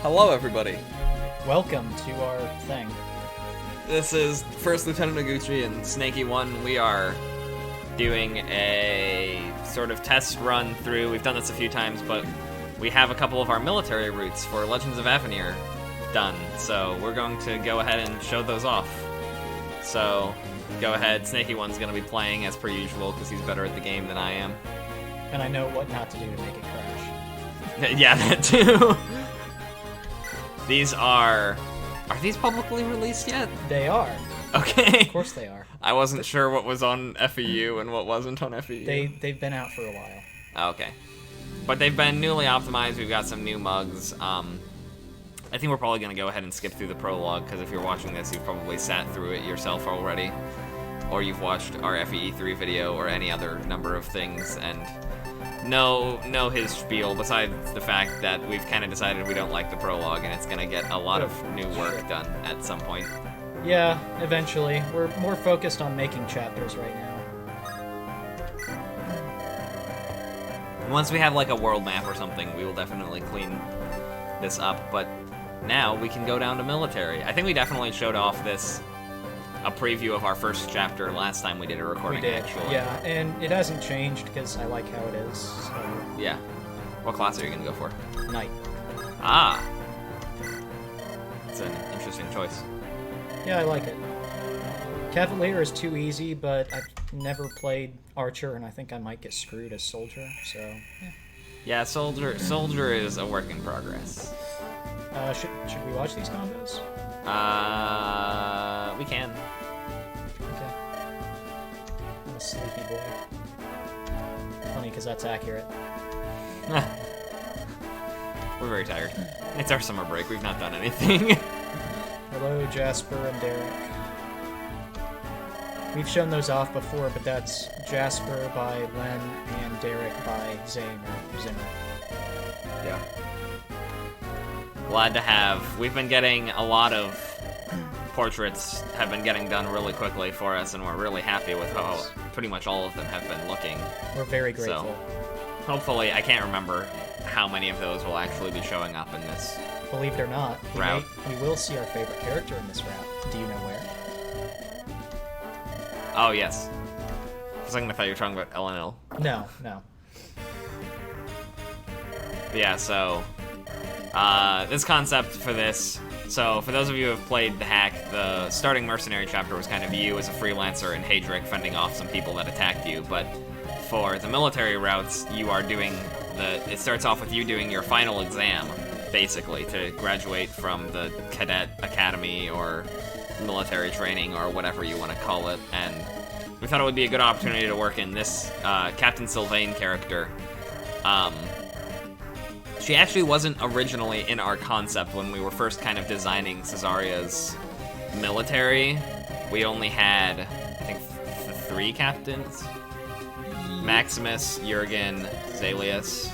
Hello, everybody. Welcome to our thing. This is First Lieutenant Noguchi and Snaky One. We are doing a sort of test run through. We've done this a few times, but we have a couple of our military routes for Legends of Avenir done. So we're going to go ahead and show those off. So go ahead. Snaky One's going to be playing as per usual because he's better at the game than I am. And I know what not to do to make it crash. Yeah, that too. These are these publicly released yet? They are. Okay. Of course they are. I wasn't sure what was on FEU and what wasn't on FEU. They've been out for a while. Oh, okay. But they've been newly optimized. We've got some new mugs. I think we're probably going to go ahead and skip through the prologue, because if you're watching this, you've probably sat through it yourself already. Or you've watched our FEE3 video or any other number of things and know his spiel, besides the fact that we've kind of decided we don't like the prologue and it's going to get a lot of new work done at some point. Yeah, eventually. We're more focused on making chapters right now. Once we have like a world map or something, we will definitely clean this up, but now we can go down to military. I think we definitely showed off a preview of our first chapter last time we did a recording, we did, actually. Yeah, and it hasn't changed because I like how it is, so... Yeah. What class are you going to go for? Knight. Ah! It's an interesting choice. Yeah, I like it. Cavalier is too easy, but I've never played Archer, and I think I might get screwed as Soldier, so... Yeah, yeah, Soldier is a work in progress. Should we watch these combos? We can. Okay. I'm a sleepy boy. Funny, because that's accurate. We're very tired. It's our summer break. We've not done anything. Hello, Jasper and Derek. We've shown those off before, but that's Jasper by Len and Derek by Zane or Zimmer. Yeah. Glad to have. We've been getting a lot of portraits have been getting done really quickly for us, and we're really happy with how pretty much all of them have been looking. We're very grateful. So, hopefully, I can't remember how many of those will actually be showing up in this Believe it or not, route. We will see our favorite character in this route. Do you know where? Oh, yes. For a second, I thought you were talking about LNL. No. Yeah, so... this concept for this... So, for those of you who have played the hack, the starting mercenary chapter was kind of you as a freelancer and Hadric fending off some people that attacked you, but for the military routes, you are doing it starts off with you doing your final exam, basically, to graduate from the cadet academy or military training or whatever you want to call it, and we thought it would be a good opportunity to work in this Captain Sylvain character. She actually wasn't originally in our concept when we were first kind of designing Cesaria's military. We only had, I think, 3 captains. Maximus, Jurgen, Zalius.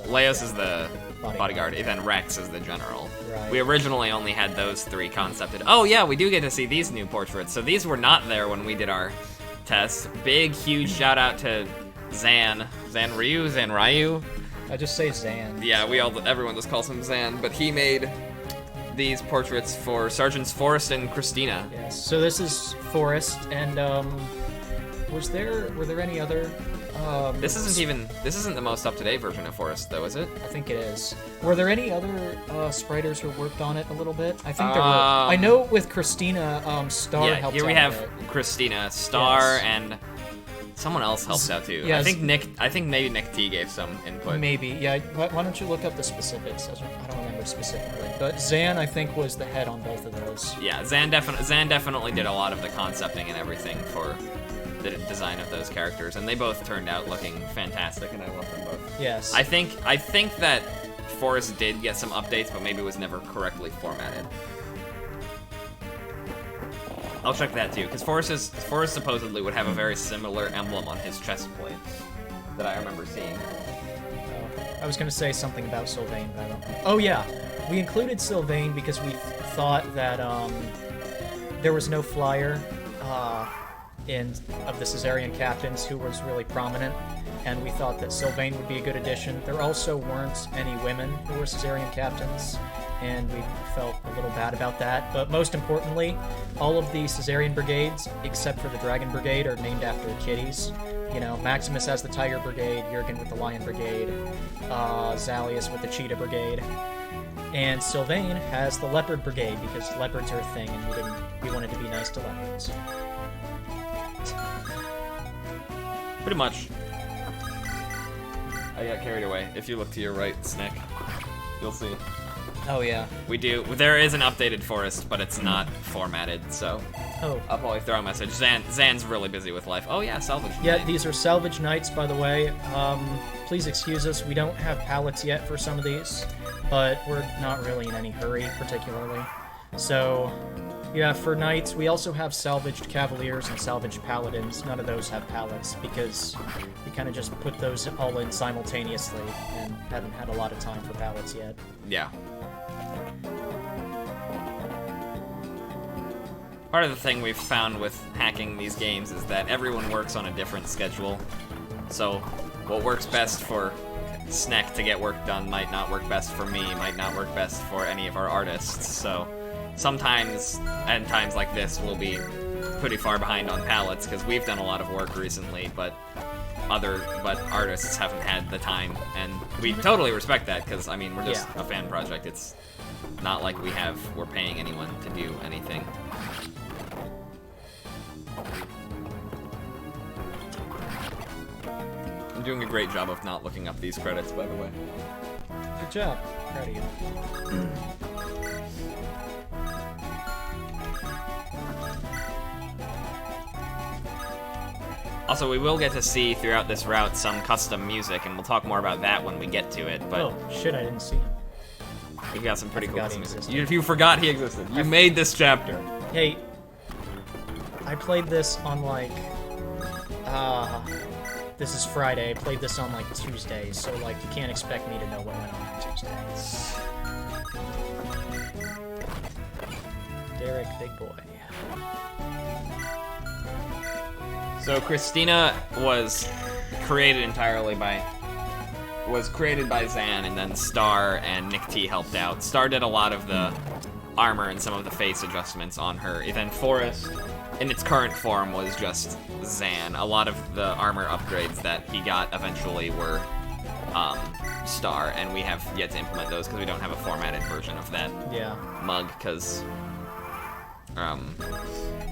Leos is the bodyguard, and then Rex is the general. Right. We originally only had those 3 concepted. Oh yeah, we do get to see these new portraits. So these were not there when we did our test. Big, huge shout out to Zan Ryu. I just say Zan. Yeah, everyone just calls him Zan, but he made these portraits for Sergeants Forrest and Christina. Yes. So this is Forrest, and were there any other? This isn't the most up-to-date version of Forrest, though, is it? I think it is. Were there any other spriters who worked on it a little bit? I think there were. I know with Christina, Star helped out. Yeah, here we have a bit. Christina, Star, Yes. and someone else helped out too. Yes. I think maybe Nick T gave some input. Maybe, yeah. Why don't you look up the specifics? I don't remember specifically. But Zan, I think, was the head on both of those. Yeah, Zan definitely did a lot of the concepting and everything for the design of those characters, and they both turned out looking fantastic, and I love them both. Yes. I think that Forrest did get some updates, but maybe was never correctly formatted. I'll check that too, because Forrest supposedly would have a very similar emblem on his chest plate that I remember seeing. I was going to say something about Sylvain, but I don't know. Oh yeah, we included Sylvain because we thought that there was no flyer of the Caesarian captains who was really prominent. and we thought that Sylvain would be a good addition. There also weren't any women who were Caesarian captains, and we felt a little bad about that. But most importantly, all of the Caesarian brigades, except for the Dragon Brigade, are named after kitties. You know, Maximus has the Tiger Brigade, Jurgen with the Lion Brigade, Zalius with the Cheetah Brigade, and Sylvain has the Leopard Brigade, because leopards are a thing, and we wanted to be nice to leopards. Pretty much. I got carried away. If you look to your right, Snick, you'll see. Oh, yeah. We do. There is an updated forest, but it's not formatted, so Oh. I'll probably throw a message. Zan's really busy with life. Oh, yeah, salvage Yeah, night. these are salvage nights, by the way. Please excuse us. We don't have pallets yet for some of these, but we're not really in any hurry, particularly. So, yeah, for nights, we also have salvaged cavaliers and salvaged paladins. None of those have pallets, because we kind of just put those all in simultaneously and haven't had a lot of time for pallets yet. Yeah. Part of the thing we've found with hacking these games is that everyone works on a different schedule. So what works best for Sneck to get work done might not work best for me, might not work best for any of our artists. So sometimes, at times like this, we'll be pretty far behind on pallets because we've done a lot of work recently, but artists haven't had the time, and we totally respect that because, I mean, we're just a fan project. It's not like we're paying anyone to do anything. I'm doing a great job of not looking up these credits, by the way. Good job. Proud of you. Also, we will get to see throughout this route some custom music, and we'll talk more about that when we get to it, but Oh, shit, I didn't see him. we've got some pretty cool forgot he music. existed. You forgot he existed. You made this chapter. Hey, I played this on, like, this is Friday. I played this on, like, Tuesday, so, like, you can't expect me to know what went on Tuesday. Derek, big boy. So Christina was created by Zan, and then Star and Nick T helped out. Star did a lot of the armor and some of the face adjustments on her. And then Forrest, in its current form, was just Zan. A lot of the armor upgrades that he got eventually were Star, and we have yet to implement those because we don't have a formatted version of that mug, because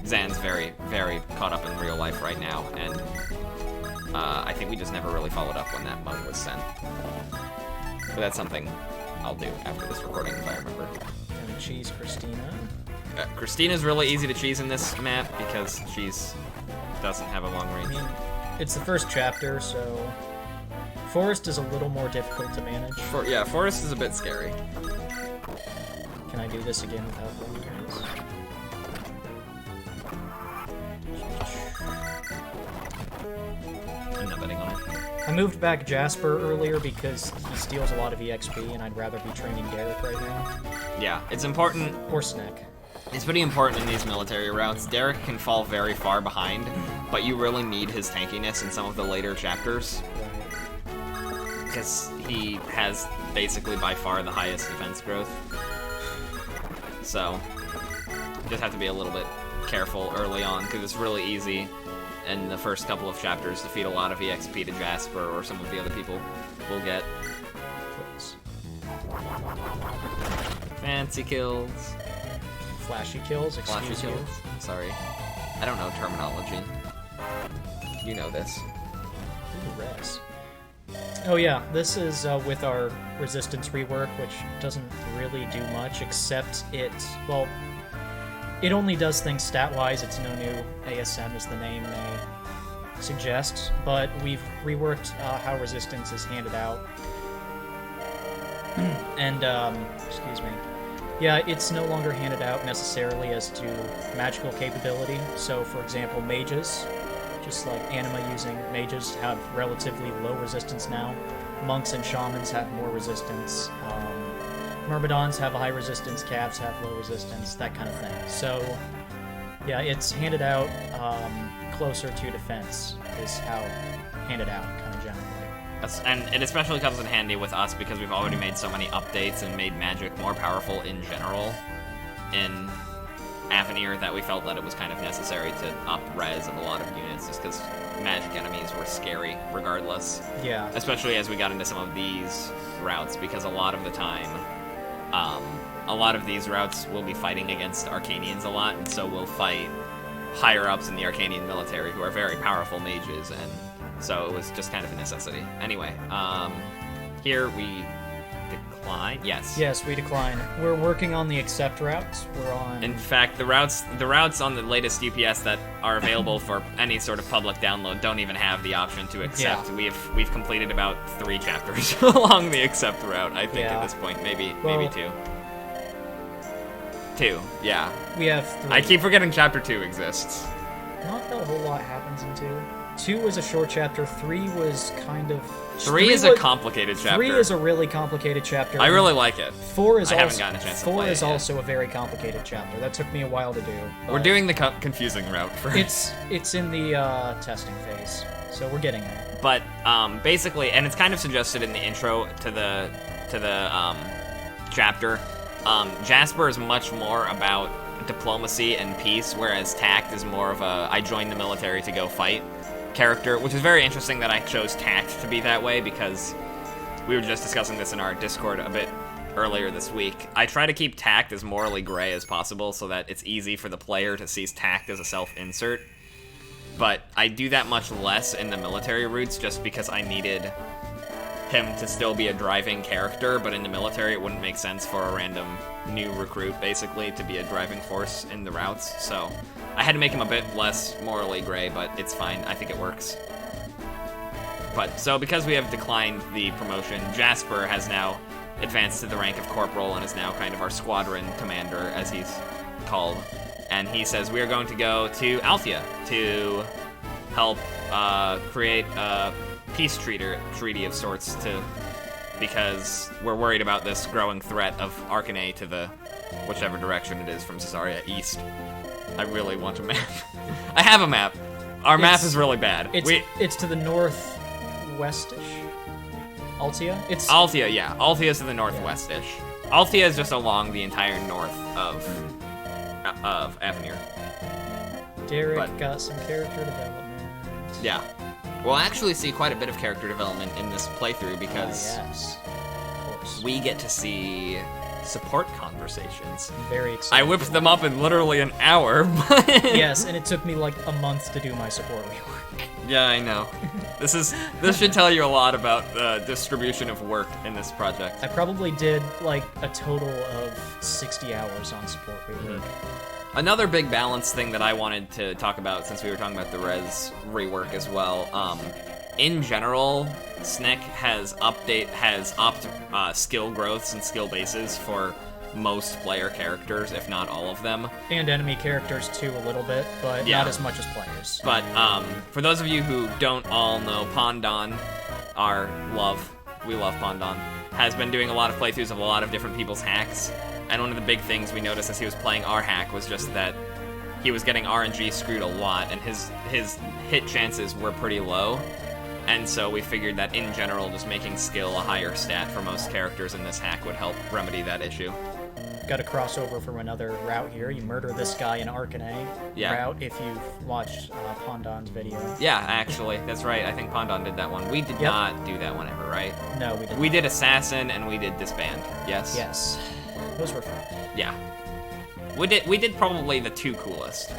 Zan's very, very caught up in real life right now, and I think we just never really followed up when that mug was sent. But that's something I'll do after this recording if I remember. And cheese Christina. Christina's really easy to cheese in this map because she's doesn't have a long I range. mean, it's the first chapter, so Forest is a little more difficult to manage. Forest is a bit scary. Can I do this again without blowing your eyes? I'm not betting on it. I moved back Jasper earlier because he steals a lot of EXP, and I'd rather be training Derek right now. Yeah, it's important. Or Sneck. It's pretty important in these military routes. Derek can fall very far behind, but you really need his tankiness in some of the later chapters, because he has basically by far the highest defense growth. So, you just have to be a little bit careful early on, because it's really easy in the first couple of chapters to feed a lot of EXP to Jasper or some of the other people will get. Please. Fancy kills. Flashy kills, Flashy excuse you. kills. Sorry. I don't know terminology. You know this. Ooh, res. Oh yeah, this is with our resistance rework, which doesn't really do much, except it only does things stat-wise. It's no new ASM, as the name may suggest, but we've reworked how resistance is handed out. And, excuse me. Yeah, it's no longer handed out necessarily as to magical capability. So, for example, mages, just like anima using mages, have relatively low resistance now. Monks and shamans have more resistance. Myrmidons have a high resistance, calves have low resistance, that kind of thing. So, yeah, it's handed out closer to defense, is how handed out, kind of generally. And it especially comes in handy with us because we've already made so many updates and made magic more powerful in general in Avenir that we felt that it was kind of necessary to up res of a lot of units just because magic enemies were scary regardless. Yeah. Especially as we got into some of these routes, because a lot of the time, a lot of these routes will be fighting against Arcanians a lot, and so we'll fight higher-ups in the Arcanian military who are very powerful mages, and so it was just kind of a necessity. Anyway, here we decline. Yes, we decline. We're working on the accept routes. We're on. In fact, the routes on the latest UPS that are available for any sort of public download don't even have the option to accept. Yeah. We've completed about 3 chapters along the accept route. I think Yeah. at this point, maybe 2. 2, yeah. We have 3. I keep forgetting chapter 2 exists. Not a whole lot happens in 2. 2 was a short chapter. 3 was kind of. 3 is a complicated chapter. 3 is a really complicated chapter. I really like it. 4 is I also, haven't gotten a chance to 4 play is it yet. also a very complicated chapter. That took me a while to do. We're doing the confusing route first. It's in the testing phase, so we're getting there. But basically, and it's kind of suggested in the intro to the chapter. Jasper is much more about diplomacy and peace, whereas Tact is more of a I joined the military to go fight character, which is very interesting that I chose Tact to be that way because we were just discussing this in our Discord a bit earlier this week. I try to keep Tact as morally gray as possible so that it's easy for the player to see Tact as a self-insert, but I do that much less in the military routes just because I needed him to still be a driving character, but in the military it wouldn't make sense for a random new recruit basically to be a driving force in the routes, so I had to make him a bit less morally gray, but it's fine. I think it works. But so because we have declined the promotion, Jasper has now advanced to the rank of corporal and is now kind of our squadron commander, as he's called, and he says we are going to go to Altia to help create a peace treaty of sorts because we're worried about this growing threat of Arcane to the whichever direction it is from Caesarea east. I really want a map. I have a map. Our map is really bad. It's to the northwestish. Altia? It's Altia, yeah. Altia is to the northwestish. Altia is just along the entire north of Avenir. Derek got some character development. Yeah. We'll actually see quite a bit of character development in this playthrough because yes, of course. we get to see support conversations. I'm very excited. I whipped them up in literally an hour. Yes, and it took me like a month to do my support rework. Yeah, I know. This should tell you a lot about the distribution of work in this project. I probably did like a total of 60 hours on support rework. Another big balance thing that I wanted to talk about, since we were talking about the res rework as well, in general, SNEC has upped skill growths and skill bases for most player characters, if not all of them. And enemy characters too, a little bit, but not as much as players. But for those of you who don't all know, Pondon, we love Pondon, has been doing a lot of playthroughs of a lot of different people's hacks. And one of the big things we noticed as he was playing our hack was just that he was getting RNG screwed a lot, and his hit chances were pretty low. And so we figured that in general, just making skill a higher stat for most characters in this hack would help remedy that issue. Got a crossover from another route here. You murder this guy in Arcane route if you've watched Pondon's video. Yeah, actually, that's right. I think Pondon did that one. We did not do that one ever, right? No, we didn't. We did Assassin and we did Disband. Yes? Yes. Those were fun. Yeah. We did probably the 2 coolest.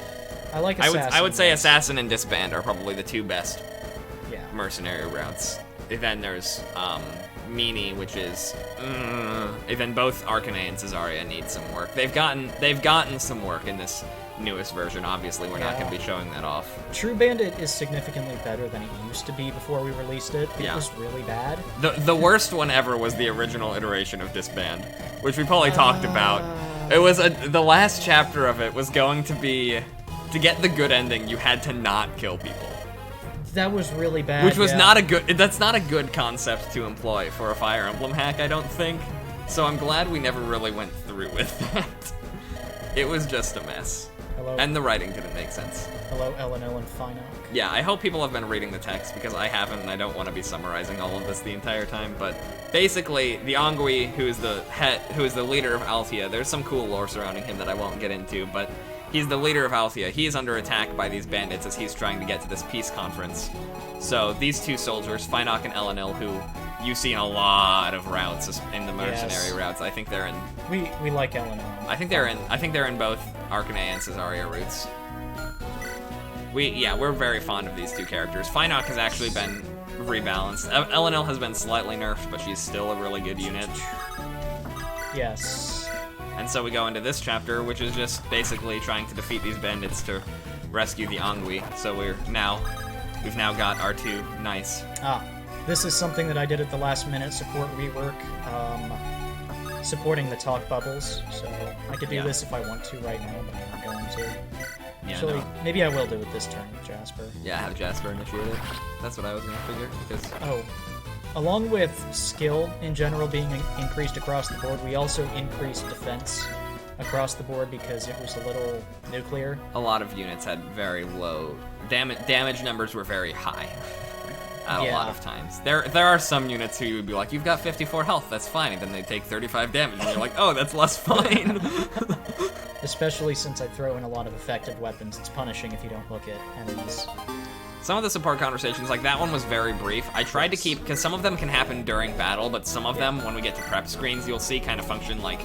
I like Assassin. I would say Assassin and Disband are probably the 2 best mercenary routes. Then there's Meanie, which is then both Arcane and Caesarea need some work. They've gotten some work in this newest version. Obviously, we're not going to be showing that off. True Bandit is significantly better than it used to be before we released it. It was really bad. The worst one ever was the original iteration of Disband, which we probably talked about. It was the last chapter of it was going to be to get the good ending. You had to not kill people. That was really bad. Which was not a good. That's not a good concept to employ for a Fire Emblem hack, I don't think. So I'm glad we never really went through with that. It was just a mess. Hello. And the writing didn't make sense. Hello, Elenil and Finok. Yeah, I hope people have been reading the text, because I haven't, and I don't want to be summarizing all of this the entire time, but basically, the Ongui, who is the leader of Altia, there's some cool lore surrounding him that I won't get into, but he's the leader of Altia. He is under attack by these bandits as he's trying to get to this peace conference. So these two soldiers, Finok and Elenil, who you see in a lot of routes, in the mercenary routes, I think they're in... We like Elenil. I think they're in both Arcanay and Cesaria routes. We're very fond of these two characters. Finok has actually been rebalanced. Elenil has been slightly nerfed, but she's still a really good unit. Yes. And so we go into this chapter, which is just basically trying to defeat these bandits to rescue the Ongui. So we've now got our two nice. This is something that I did at the last minute support rework, supporting the talk bubbles. So I could do this if I want to right now, but I'm not going to. Yeah, Actually, maybe I will do it this turn with Jasper. Yeah, have Jasper initiate it. That's what I was gonna figure, because... Along with skill in general being increased across the board, we also increased defense across the board because it was a little nuclear. A lot of units had very low... Damage numbers were very high. A lot of times. There are some units who would be like, you've got 54 health, that's fine, and then they take 35 damage, and you're like, oh, that's less fine. Especially since I throw in a lot of effective weapons, it's punishing if you don't look at enemies. Some of the support conversations, like that one was very brief. I tried to keep, because some of them can happen during battle, but some of them, when we get to prep screens, you'll see kind of function like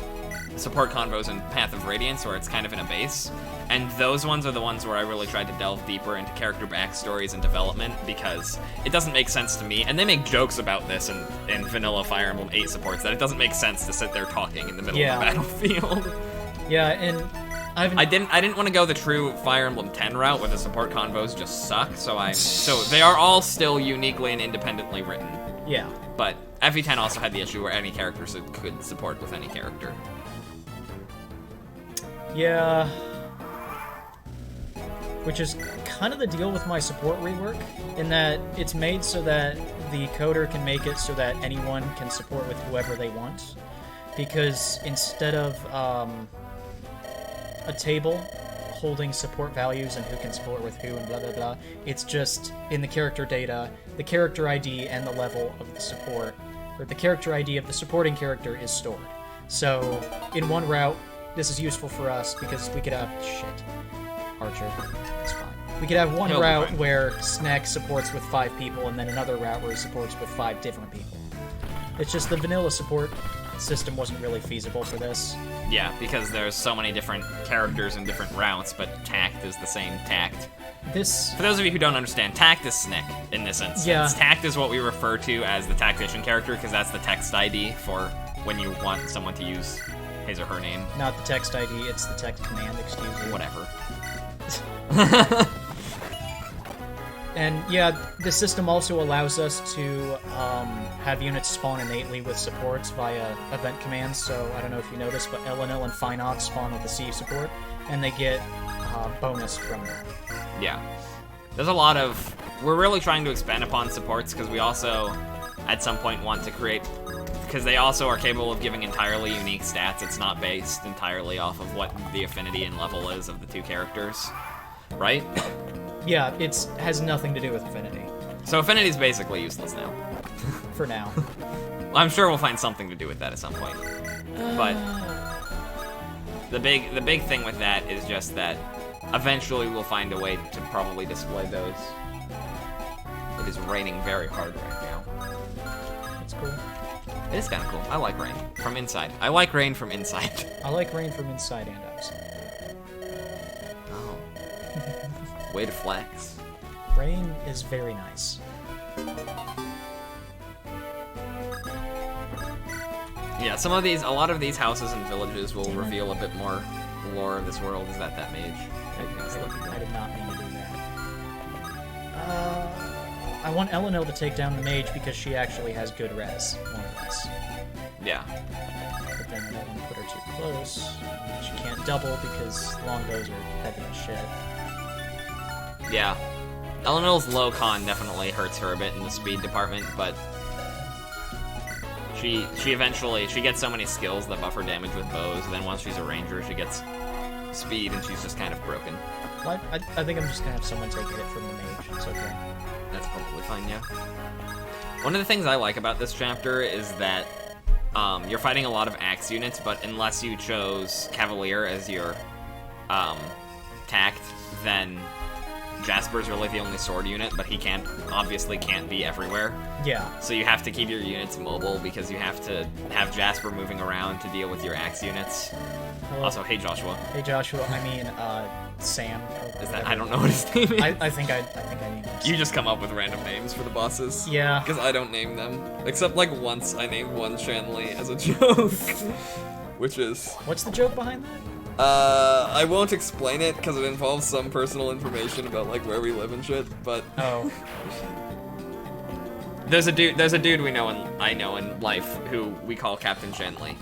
support convos in Path of Radiance, where it's kind of in a base. And those ones are the ones where I really tried to delve deeper into character backstories and development, because it doesn't make sense to me, and they make jokes about this in vanilla Fire Emblem 8 supports, that it doesn't make sense to sit there talking in the middle of the battlefield. Yeah, and I didn't want to go the true Fire Emblem 10 route where the support convos just suck, so they are all still uniquely and independently written. Yeah. But FE10 also had the issue where any characters could support with any character. Yeah. Which is kind of the deal with my support rework, in that it's made so that the coder can make it so that anyone can support with whoever they want. Because instead of a table holding support values and who can support with who and blah blah blah, it's just in the character data, the character ID and the level of the support, or the character ID of the supporting character is stored. So in one route, this is useful for us because we could have Archer. It's fine. We could have one route where Snack supports with 5 people, and then another route where he supports with 5 different people. It's just the vanilla support system wasn't really feasible for this. Yeah, because there's so many different characters in different routes, but Tact is the same Tact. For those of you who don't understand, Tact is Snick in this instance. Yeah. Tact is what we refer to as the tactician character, because that's the text ID for when you want someone to use his or her name. Not the text ID, it's the text command, excuse me. Whatever. And yeah, the system also allows us to have units spawn innately with supports via event commands, so I don't know if you noticed, but Elenil and Finok spawn with the C support, and they get bonus from that. Yeah. There's a lot of... We're really trying to expand upon supports, because we also, at some point, want to create... Because they also are capable of giving entirely unique stats. It's not based entirely off of what the affinity and level is of the two characters. Right? Yeah, it has nothing to do with affinity. So affinity's basically useless now. For now. I'm sure we'll find something to do with that at some point. But the big thing with that is just that eventually we'll find a way to probably display those. It is raining very hard right now. That's cool. It is kind of cool. I like rain from inside. I like rain from inside. I like rain from inside and outside. Way to flex. Rain is very nice. Yeah, a lot of these houses and villages will reveal a bit more lore of this world. Is that mage? I did not mean to do that. I want Elenil to take down the mage because she actually has good res, more or less. Yeah. But then I don't want to put her too close. She can't double because longbows are heavy as shit. Yeah. Elenil's low con definitely hurts her a bit in the speed department, but she eventually gets so many skills that buff her damage with bows, and then once she's a ranger, she gets speed, and she's just kind of broken. Well, I think I'm just gonna have someone take a hit from the mage. It's okay. That's probably fine, yeah. One of the things I like about this chapter is that you're fighting a lot of axe units, but unless you chose Cavalier as your tact, then Jasper's really the only sword unit, but he obviously can't be everywhere. Yeah. So you have to keep your units mobile because you have to have Jasper moving around to deal with your axe units. Hello. Also, hey Joshua. Hey Joshua, I mean, Sam. Is that? I don't know what his name is. I think I named him. You just come up with random names for the bosses. Yeah. Because I don't name them. Except like once I named one Shanley as a joke. Which is... What's the joke behind that? I won't explain it because it involves some personal information about like where we live and shit, but... Oh. There's a dude I know in life who we call Captain Shanley.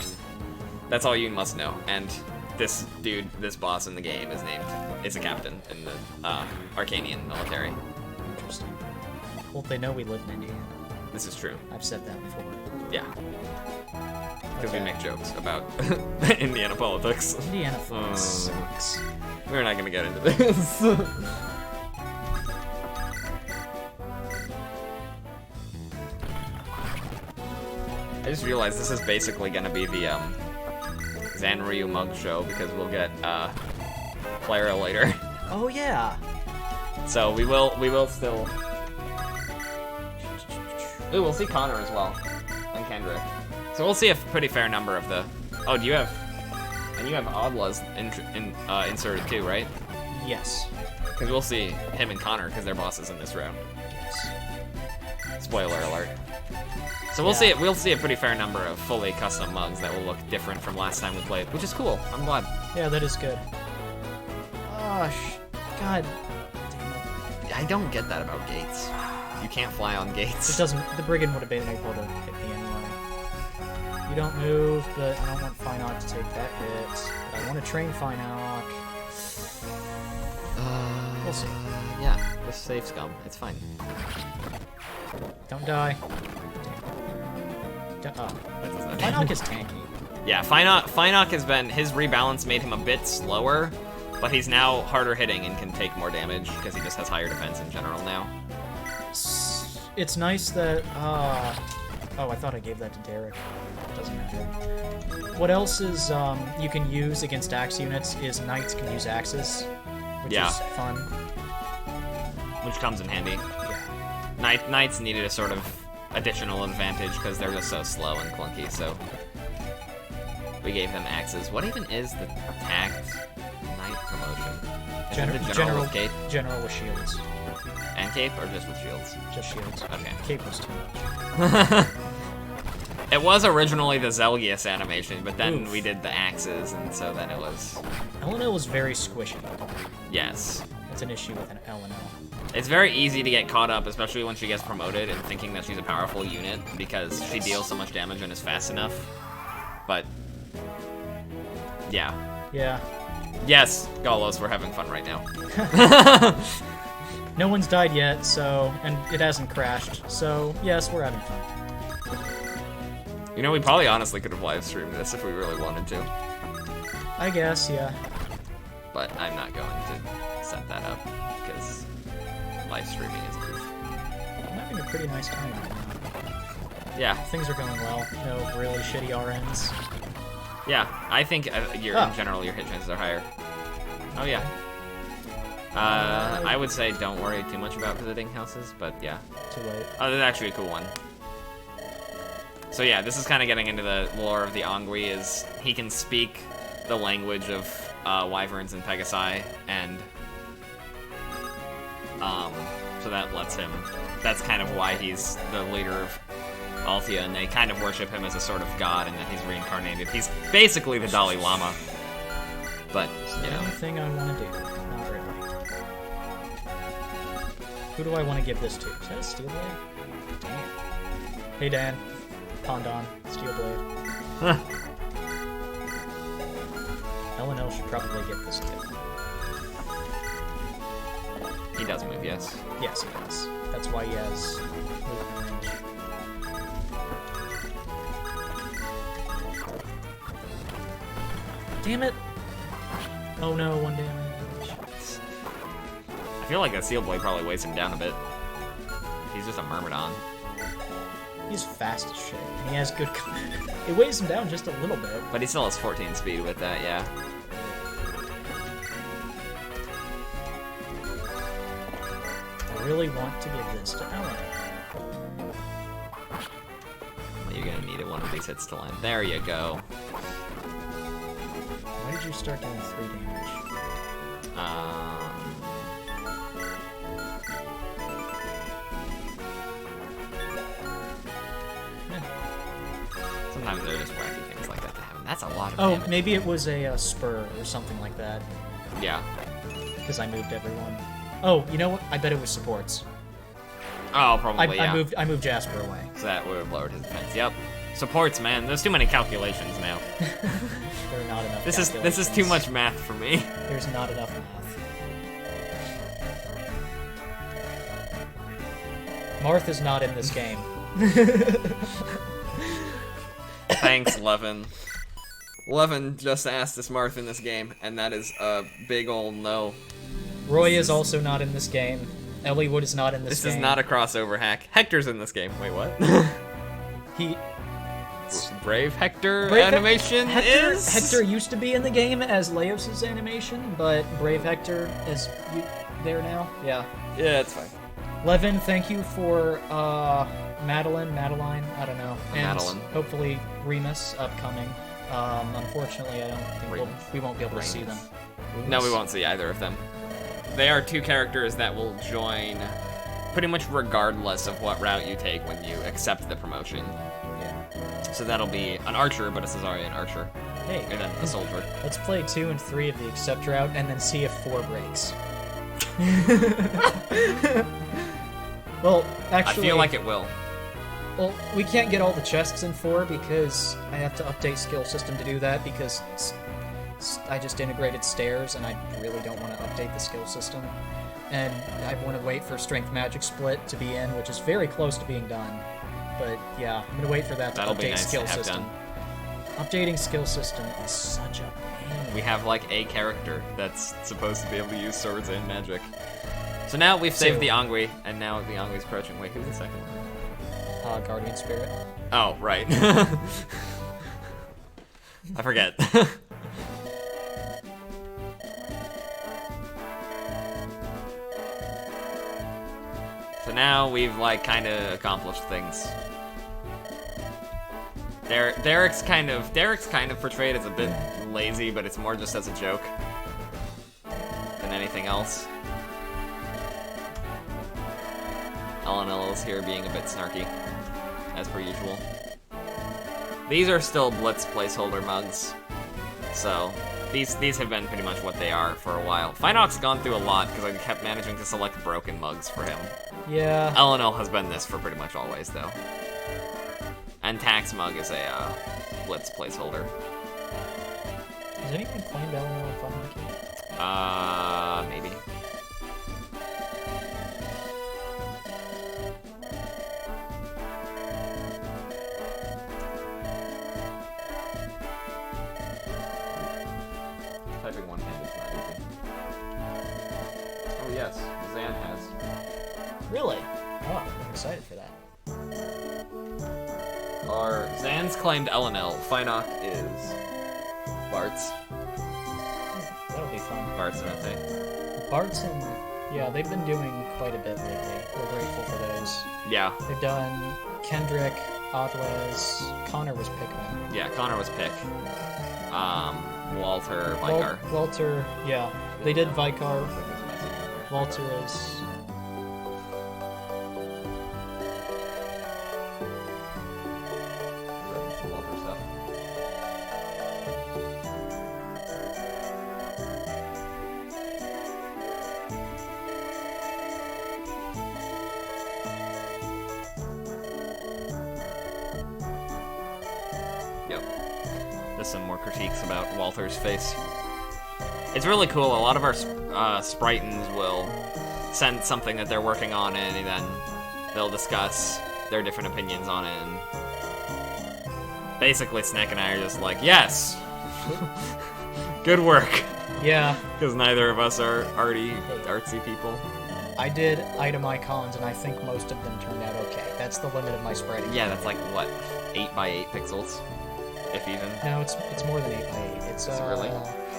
That's all you must know. And this dude, this boss in the game is a captain in the Arcanian military. Interesting. Well, they know we live in Indiana. This is true. I've said that before. Yeah. Because we Okay. make jokes about Indiana politics. Indiana fucking sucks. We're not gonna get into this. I just realized this is basically gonna be the Zanryu mug show because we'll get Clara later. Oh yeah. So we will still. Ooh, we'll see Connor as well, and Kendrick. So we'll see a pretty fair number of the. Oh, do you have? And you have Odla's inserted too, right? Yes. Because we'll see him and Connor because they're bosses in this round. Yes. Spoiler alert. So we'll Yeah. see it. We'll see a pretty fair number of fully custom mugs that will look different from last time we played, which is cool. I'm glad. Yeah, that is good. Oh, God damn it. I don't get that about gates. You can't fly on gates. It doesn't. The brigand would have been able to hit me anyway. You don't move, but I don't want Finoc to take that hit. But I want to train Finoc. We'll see. Yeah, just save scum. It's fine. Don't die. Finoc is tanky. Yeah, Finoc has been, his rebalance made him a bit slower, but he's now harder hitting and can take more damage because he just has higher defense in general now. It's nice that, oh, I thought I gave that to Derek. Doesn't matter. What else is, you can use against axe units is knights can use axes, which Yeah. is fun. Which comes in handy. Yeah. Knights needed a sort of additional advantage because they're just so slow and clunky, so we gave them axes. What even is the tact knight promotion? Is it the general with cape? General with shields. And cape, or just with shields? Just shields. Okay. Cape was too much. It was originally the Zelgius animation, but then Oof. we did the axes, and so then it was... L&L is very squishy. Yes. That's an issue with an L&L. It's very easy to get caught up, especially when she gets promoted and thinking that she's a powerful unit because she deals so much damage and is fast enough. But, yeah. Yeah. Yes, Galos, we're having fun right now. No one's died yet, so, and it hasn't crashed, so yes, we're having fun. You know, we probably honestly could have live streamed this if we really wanted to, I guess, yeah. but I'm not going to set that up because live streaming is oof. I'm having a pretty nice time right now. Yeah, Things are going well. No really shitty RNs. yeah. I think in general your hit chances are higher. Oh yeah. I would say don't worry too much about visiting houses, but yeah. Too late. Oh, that's actually a cool one. So yeah, this is kind of getting into the lore of the Ongui, is he can speak the language of wyverns and pegasi, and so that lets him, that's kind of why he's the leader of Altia, and they kind of worship him as a sort of god, and that he's reincarnated. He's basically the Dalai Lama. But, you know. Anything I want to do. Not really. Who do I want to give this to? Is that a steel blade? Damn. Hey Dan. Pondon. Steel blade. L&L should probably get this too. He does move, yes. Yes, he does. That's why he has movement range. Damn it! Oh no, 1 damage. I feel like that Seal Blade probably weighs him down a bit. He's just a Myrmidon. He's fast as shit. And he has good... It weighs him down just a little bit. But he still has 14 speed with that, yeah. I really want to give this to Ellen. Well, you're gonna need it one of these hits to land. There you go. Why did you start doing 3 damage? Sometimes there are just wacky things like that that happen. That's a lot of Oh, damage. maybe it was a spur or something like that. Yeah. Because I moved everyone. Oh, you know what? I bet it was supports. Oh, probably, yeah. I moved Jasper away. So that would have lowered his defense. Yep. Supports, man. There's too many calculations now. There are not enough This is too much math for me. There's not enough math. Martha's not in this game. Thanks, Levin. Levin just asked us Marth in this game, and that is a big ol' no. Roy is also not in this game. Elliewood is not in this game. This is not a crossover hack. Hector's in this game. Wait, what? He... Brave Hector Brave animation is... Hector used to be in the game as Leos' animation, but Brave Hector is there now. Yeah. Yeah, it's fine. Levin, thank you for Madeline, I don't know. And Madeline. hopefully Remus upcoming. Unfortunately, I don't think we won't be able to see them. No, we won't see either of them. They are two characters that will join pretty much regardless of what route you take when you accept the promotion. Yeah. So that'll be an archer, but a Caesarian archer. Hey. And then a soldier. Let's play 2 and 3 of the accept route and then see if 4 breaks. Well, actually... I feel like it will. Well, we can't get all the chests in 4 because I have to update skill system to do that because I just integrated stairs and I really don't want to update the skill system. And I want to wait for Strength Magic Split to be in, which is very close to being done. But yeah, I'm going to wait for that to That'll be update nice skill to have system. done. Updating skill system is such a pain. We have like a character that's supposed to be able to use swords and magic. So now we've saved the Angui, and now the Angui's approaching. Wait, who's the second one? Guardian Spirit. Oh, right. I forget. So now we've like kind of accomplished things. Derek's kind of portrayed as a bit lazy, but it's more just as a joke than anything else. LNL is here being a bit snarky, as per usual. These are still Blitz placeholder mugs, so these have been pretty much what they are for a while. Finok's gone through a lot because I kept managing to select broken mugs for him. Yeah. LNL has been this for pretty much always, though. And Tax Mug is a Blitz placeholder. Has anyone claimed Eleanor and Funhockey? Maybe. Typing one-handed is not easy. Oh yes, Zan has. Really? Oh, I'm excited for that. Zan's claimed LNL. Finok is Bart's. That'll be fun. Bart's Vente. Bart's and... Yeah, they've been doing quite a bit lately. We're grateful for those. Yeah. They've done Kendrick, Odles, Connor was Pikmin. Yeah, Connor was Pick. Walter, Vicar. Walter, yeah. They did Vicar. Walter is... Walter stuff. Yep. There's some more critiques about Walter's face. It's really cool. A lot of our Spritans will send something that they're working on in, and then they'll discuss their different opinions on it. And basically, Snack and I are just like, yes! Good work. Yeah, Because neither of us are artsy people. I did item icons, and I think most of them turned out okay. That's the limit of my spread. Yeah, that's like, what, 8 by 8 pixels? If even. No, it's more than 8 by 8. It's Is it really?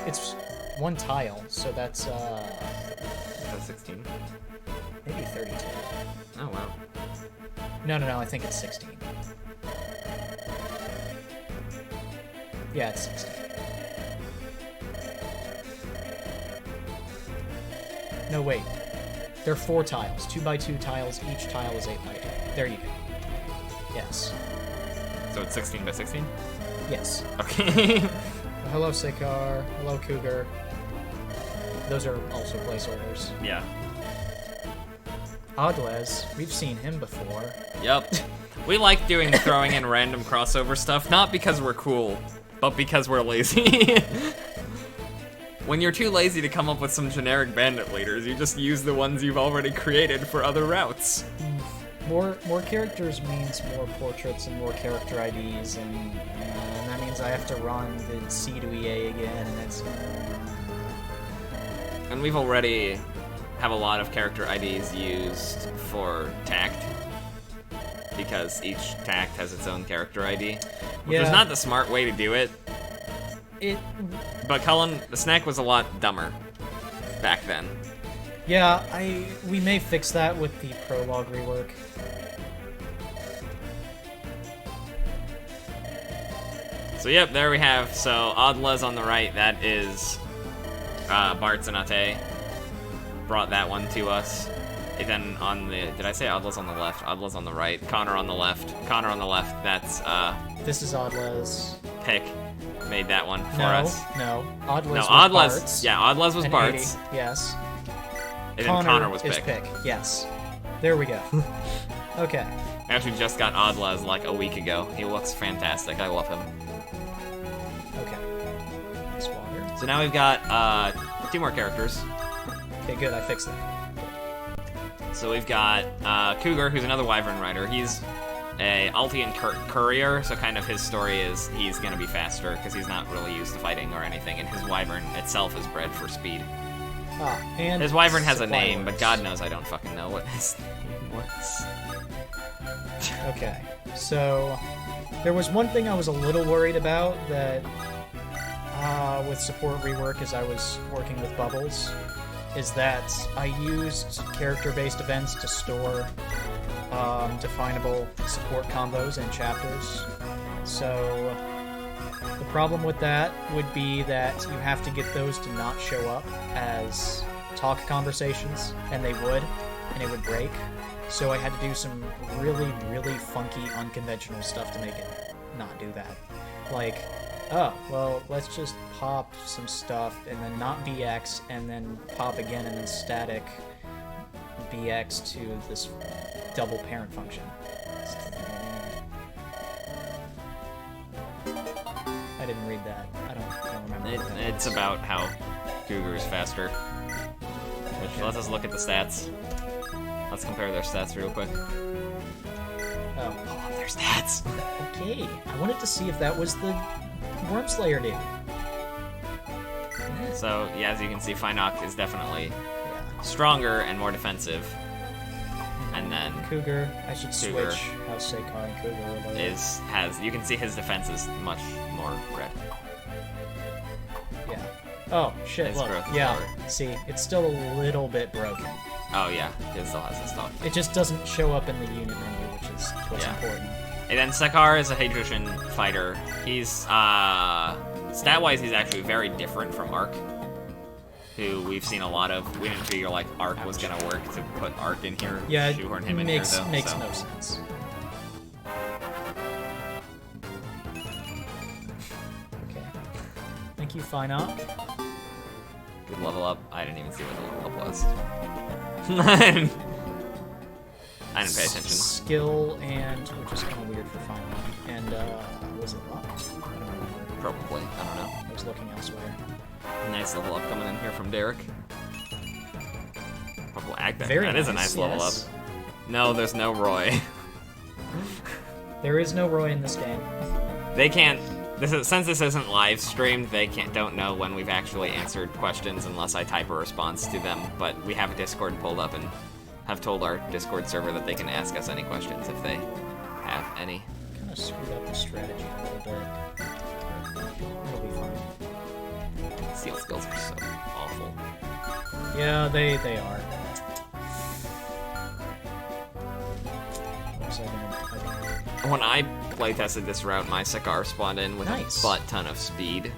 It's one tile, so that's That's 16. maybe 32. Oh, wow. No, I think it's 16. Yeah, it's 16. No, wait. There are 4 tiles. 2 by 2 tiles. Each tile is 8 by 8. There you go. Yes. So it's 16 by 16? Yes. Okay. Hello, Sekar. Hello, Cougar. Those are also placeholders. Yeah. Odles, we've seen him before. Yep. We like throwing in random crossover stuff, not because we're cool, but because we're lazy. When you're too lazy to come up with some generic bandit leaders, you just use the ones you've already created for other routes. More characters means more portraits and more character IDs, and that means I have to run the C to EA again, and it's... And we've already have a lot of character IDs used for tact, because each tact has its own character ID, which is not the smart way to do it. But Cullen, the snack was a lot dumber back then. Yeah, we may fix that with the prologue rework. So yep, there we have. So Odles on the right, that is Bart Zanate. Brought that one to us. And then on the, did I say Odles on the left? Odles on the right. Connor on the left. Connor on the left. That's This is Odles. Pick made that one for us. No, Odles was Odles. Bart's. Yeah, Odles was and Bart's. 80, yes. And then Connor was is Pick. Yes. There we go. Okay. I actually just got Odles like a week ago. He looks fantastic. I love him. Okay. Nice water. So now we've got 2 more characters. Okay, good. I fixed that. So we've got Cougar, who's another Wyvern rider. He's a Altian courier, so kind of his story is he's going to be faster because he's not really used to fighting or anything, and his Wyvern itself is bred for speed. And his Wyvern has a name, words. but God knows I don't fucking know what his name was. Okay, so there was one thing I was a little worried about that with support rework as I was working with Bubbles, is that I used character-based events to store definable support combos and chapters. So the problem with that would be that you have to get those to not show up as talk conversations, and they would, and it would break. So I had to do some really, really funky, unconventional stuff to make it not do that. Like, oh, well, let's just pop some stuff and then not BX and then pop again and then static BX to this double parent function. I didn't read that. I don't remember. What that It's is. about how Cougar is faster. Which lets us look at the stats. Let's compare their stats real quick. Oh. Oh, their stats! Okay. I wanted to see if that was the Worm Slayer dude. So, yeah, as you can see, Finoc is definitely Yeah. stronger and more defensive. And then Cougar. I should Cougar switch how Sekar and Cougar are. you can see his defense is much more red. Yeah. Oh, shit, His look. growth is Yeah. lower. See, it's still a little bit broken. Oh yeah, he still has his dog. It just doesn't show up in the unit menu, which is what's Yeah. important. And then Sekar is a Hadrician fighter. He's, stat-wise, he's actually very different from Ark, who we've seen a lot of. We didn't figure, like, Ark was gonna work to put Ark in here, Yeah, shoehorn him it in makes, here, though. makes so. no sense. Okay. Thank you, Finoc. Good level up. I didn't even see what the level up was. I didn't pay attention. Skill and, which is kind of weird for Finoc. And, was it luck? I don't remember. Probably. I don't know. I was looking elsewhere. Nice level up coming in here from Derek. Purple Agda. Very That is a nice, nice level yes. up. No, there's no Roy. There is no Roy in this game. They can't since this isn't live streamed, they don't know when we've actually answered questions unless I type a response to them. But we have a Discord pulled up and have told our Discord server that they can ask us any questions if they have any. Kind of screwed up the strategy a little bit. It'll be fine. Steel skills are so awful. Yeah, they are. What was I gonna... When I playtested this route, my Sakaar spawned in with Nice. a butt ton of speed.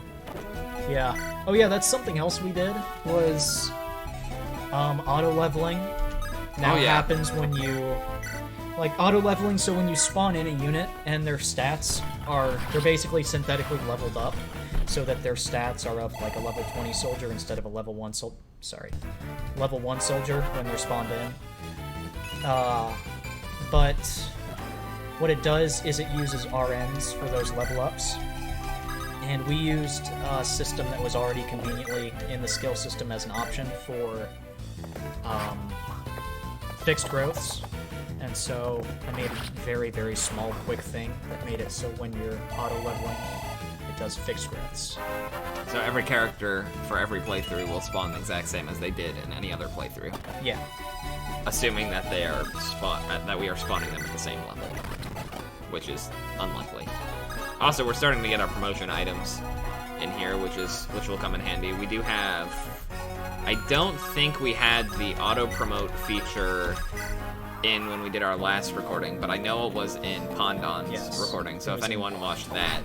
Yeah. Oh yeah, that's something else we did, was auto leveling. Now happens when you like auto leveling, so when you spawn in a unit and their stats they're basically synthetically leveled up so that their stats are of like a level 20 soldier instead of a level 1 level 1 soldier when they're spawned in. But what it does is it uses RNs for those level ups. And we used a system that was already conveniently in the skill system as an option for fixed growths. And so I made a very, very small, quick thing that made it so when you're auto-leveling, it does fixed growths. So every character for every playthrough will spawn the exact same as they did in any other playthrough. Yeah. Assuming that they are that we are spawning them at the same level, which is unlikely. Also, we're starting to get our promotion items in here, which will come in handy. We do have... I don't think we had the auto-promote feature in when we did our last recording, but I know it was in Pondon's recording, so if anyone watched that,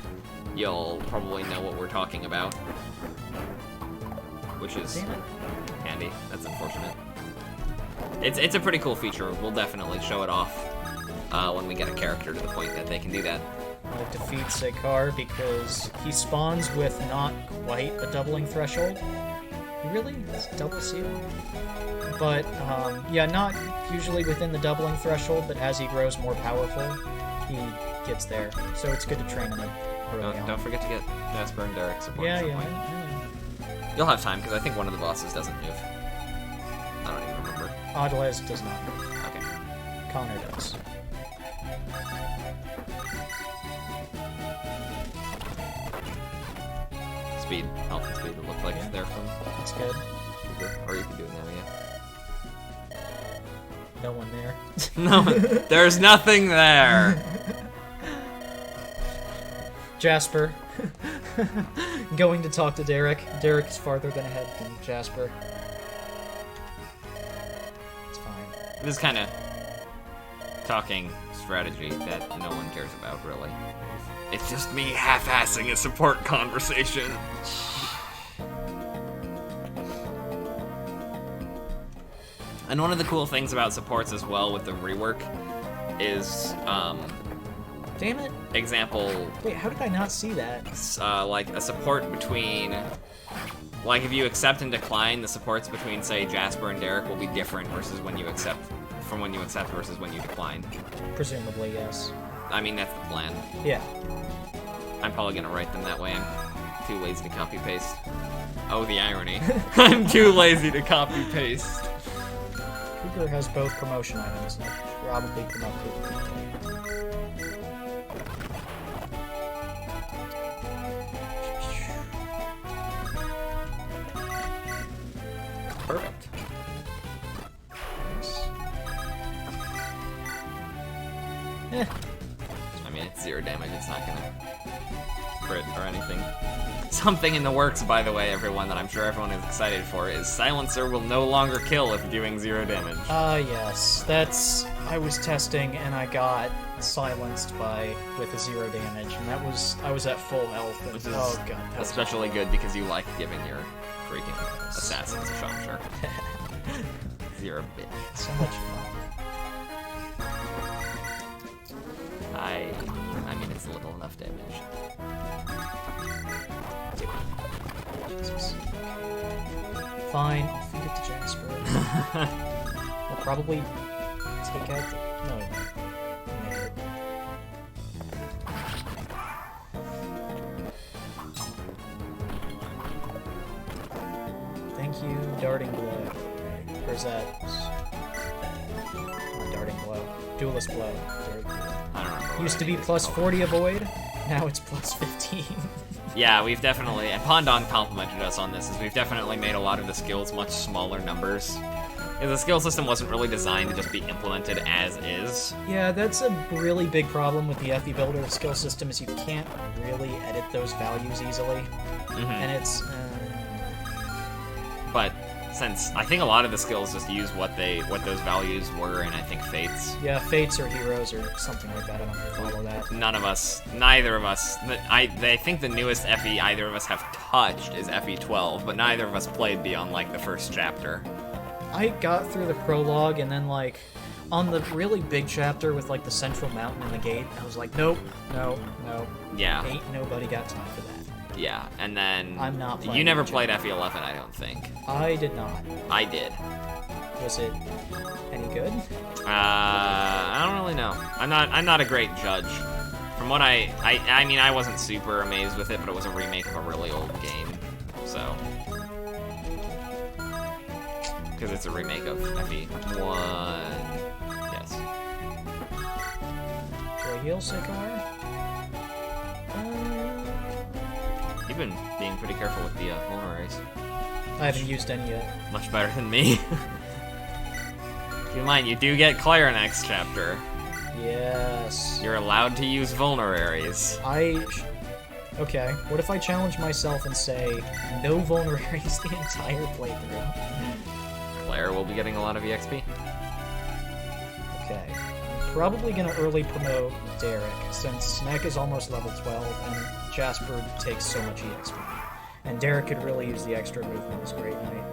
you'll probably know what we're talking about. Which is handy. That's unfortunate. It's a pretty cool feature. We'll definitely show it off when we get a character to the point that they can do that. I'll defeat Sakaar because he spawns with not quite a doubling threshold. Really? It's double seal? But, yeah, not usually within the doubling threshold, but as he grows more powerful, he gets there. So it's good to train him early on. Don't forget to get Jasper and Derek support at some point. Yeah. You'll have time, because I think one of the bosses doesn't move. I don't even remember. Audlez does not move. Okay. Connor does. Speed. Health and speed. It looked like they're from... That's good. Or you can do it now, yeah. No one there. No, there's nothing there. Jasper. Going to talk to Derek. Derek is farther than ahead than Jasper. It's fine. This is kind of talking strategy that no one cares about, really. It's just me half-assing a support conversation. And one of the cool things about supports as well with the rework is, Damn it. example... Wait, how did I not see that? Like a support between... Like if you accept and decline, the supports between, say, Jasper and Derek will be different versus when you accept... From when you accept versus when you decline. Presumably, yes. I mean, that's the plan. Yeah. I'm probably gonna write them that way. I'm too lazy to copy-paste. Oh, the irony. I'm too lazy to copy-paste. Cougar has both promotion items. And I'll probably promote Cougar. Perfect. Nice. I mean, it's 0 damage. It's not gonna crit or anything. Something in the works, by the way, everyone, that I'm sure everyone is excited for, is Silencer will no longer kill if doing 0 damage. Yes. That's... I was testing, and I got silenced with a 0 damage, and that was... I was at full health, and... Which is oh, God. especially good because you like giving your freaking assassins a shot, sure. 0 bitch. So much fun. I mean, it's little enough damage. Jesus. Fine, I'll feed it to Jasper. We'll probably take out the... No, we won't. Maybe. Thank you, Darting Blow. Where's that? Darting Blow. Duelist Blow. I don't remember. Used to be plus 40 avoid. Now it's plus 15. Yeah, we've definitely, and Pondon complimented us on this, is we've definitely made a lot of the skills much smaller numbers. The skill system wasn't really designed to just be implemented as is. Yeah, that's a really big problem with the FE Builder skill system, is you can't really edit those values easily. And it's... But since I think a lot of the skills just use what those values were, and I think Fates. Yeah, Fates or Heroes or something like that, I don't follow that. Neither of us, I think the newest FE either of us have touched is FE 12, but neither of us played beyond, like, the first chapter. I got through the prologue, and then, like, on the really big chapter with, like, the central mountain and the gate, I was like, nope, no. Yeah. Ain't nobody got time for that. Yeah, and then... I'm not playing You never the played FE 11, I don't think. I did not. I did. Was it any good? I don't really know. I'm not a great judge. From what I mean, I wasn't super amazed with it, but it was a remake of a really old game, so... Because it's a remake of FE 1. Yes. Do I heal Sekar? You've been being pretty careful with the vulneraries. I haven't used any yet. Much better than me. Keep in mind, you do get Claire next chapter. Yes. You're allowed to use vulneraries. Okay, what if I challenge myself and say, no vulneraries the entire playthrough? Claire will be getting a lot of EXP. Okay. I'm probably gonna early promote Derek, since Snack is almost level 12, and Jasper takes so much EXP. And Derek could really use the extra movement this great night.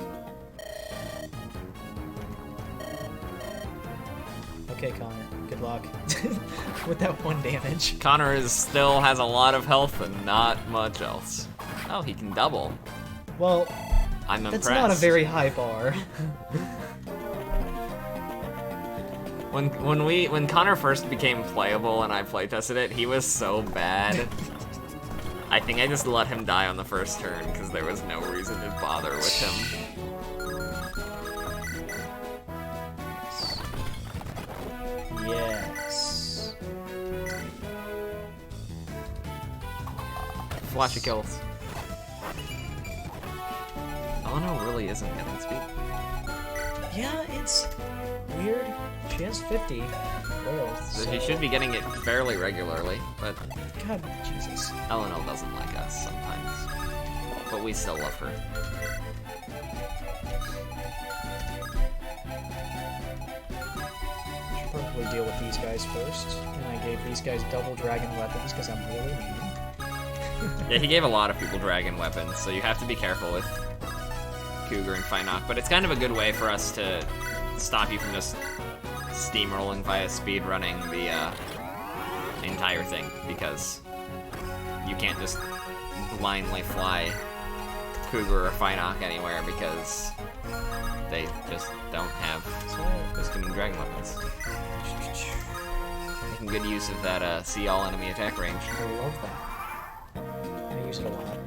Okay, Connor, good luck. With that 1 damage. Connor still has a lot of health and not much else. Oh, he can double. Well, I'm impressed. that's not a very high bar. When Connor first became playable and I playtested it, he was so bad. I think I just let him die on the first turn because there was no reason to bother with him. Yes. Flashy kills. Eleanor really isn't getting speed. Yeah, it's weird. She has 50 growth. So she should be getting it fairly regularly, but God, Jesus. Eleanor doesn't like us sometimes. But we still love her. Should probably deal with these guys first. And I gave these guys double dragon weapons because I'm really mean. Yeah, he gave a lot of people dragon weapons, so you have to be careful with Cougar and Finoc, but it's kind of a good way for us to stop you from just steamrolling via speedrunning the entire thing, because you can't just blindly fly Cougar or Finoc anywhere because they just don't have those too many dragon weapons. Making good use of that see all enemy attack range. I love that. I use it a lot.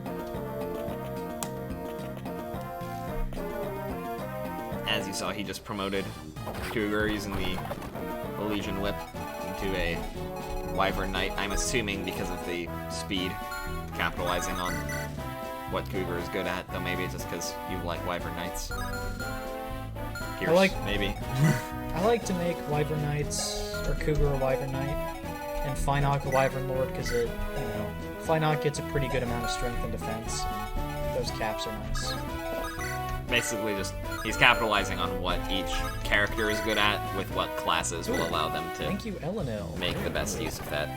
As you saw, he just promoted Cougar using the Elysian Whip into a Wyvern Knight. I'm assuming because of the speed, capitalizing on what Cougar is good at, though maybe it's just because you like Wyvern Knights. Pierce, maybe. I like to make Wyvern Knights, or Cougar a Wyvern Knight, and Finoc a Wyvern Lord, because it, Finoc gets a pretty good amount of strength and defense, and those caps are nice. Basically just, he's capitalizing on what each character is good at with what classes will allow them to Thank you, Elenil. make the best use of that.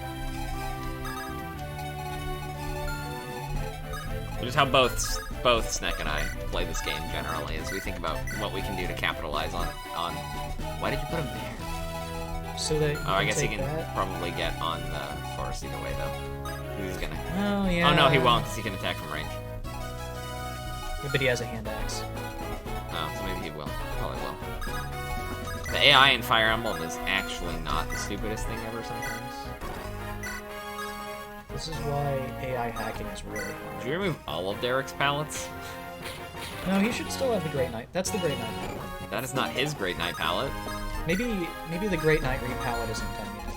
Which is how both Snek and I play this game generally, as we think about what we can do to capitalize on why did you put him there? So that I guess he can probably get on the forest either way, though. He's gonna... Oh, yeah. Oh, no, he won't, because he can attack from range. Yeah, but he has a hand axe. Oh, so maybe he will. Probably will. The AI in Fire Emblem is actually not the stupidest thing ever sometimes. This is why AI hacking is really hard. Did you remove all of Derek's palettes? No, he should still have the Great Knight. That's the Great Knight palette. That is not his Great Knight palette. Maybe the Great Knight palette isn't done yet.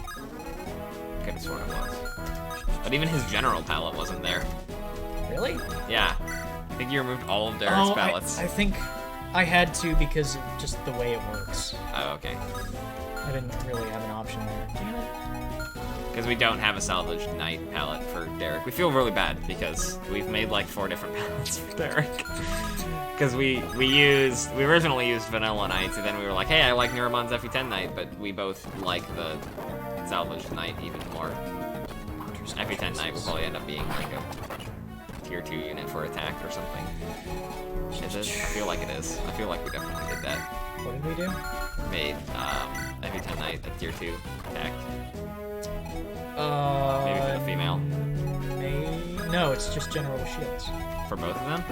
Could have sworn it was. But even his general palette wasn't there. Really? Yeah. I think you removed all of Derek's palettes. I think I had to because of just the way it works. Oh, okay. I didn't really have an option there. Damn it. Because we don't have a salvaged knight palette for Derek. We feel really bad because we've made like 4 different palettes for Derek. Because we originally used Vanilla Knights, and then we were like, hey, I like Neuramon's FE10 Knight, but we both like the salvaged Knight even more. FE10 Knight will probably end up being like a tier 2 unit for attack or something. Is it? I feel like it is. I feel like we definitely did that. What did we do? Made FE10 Knight a tier 2 attack. Maybe for the female? No, it's just general shields. For both of them?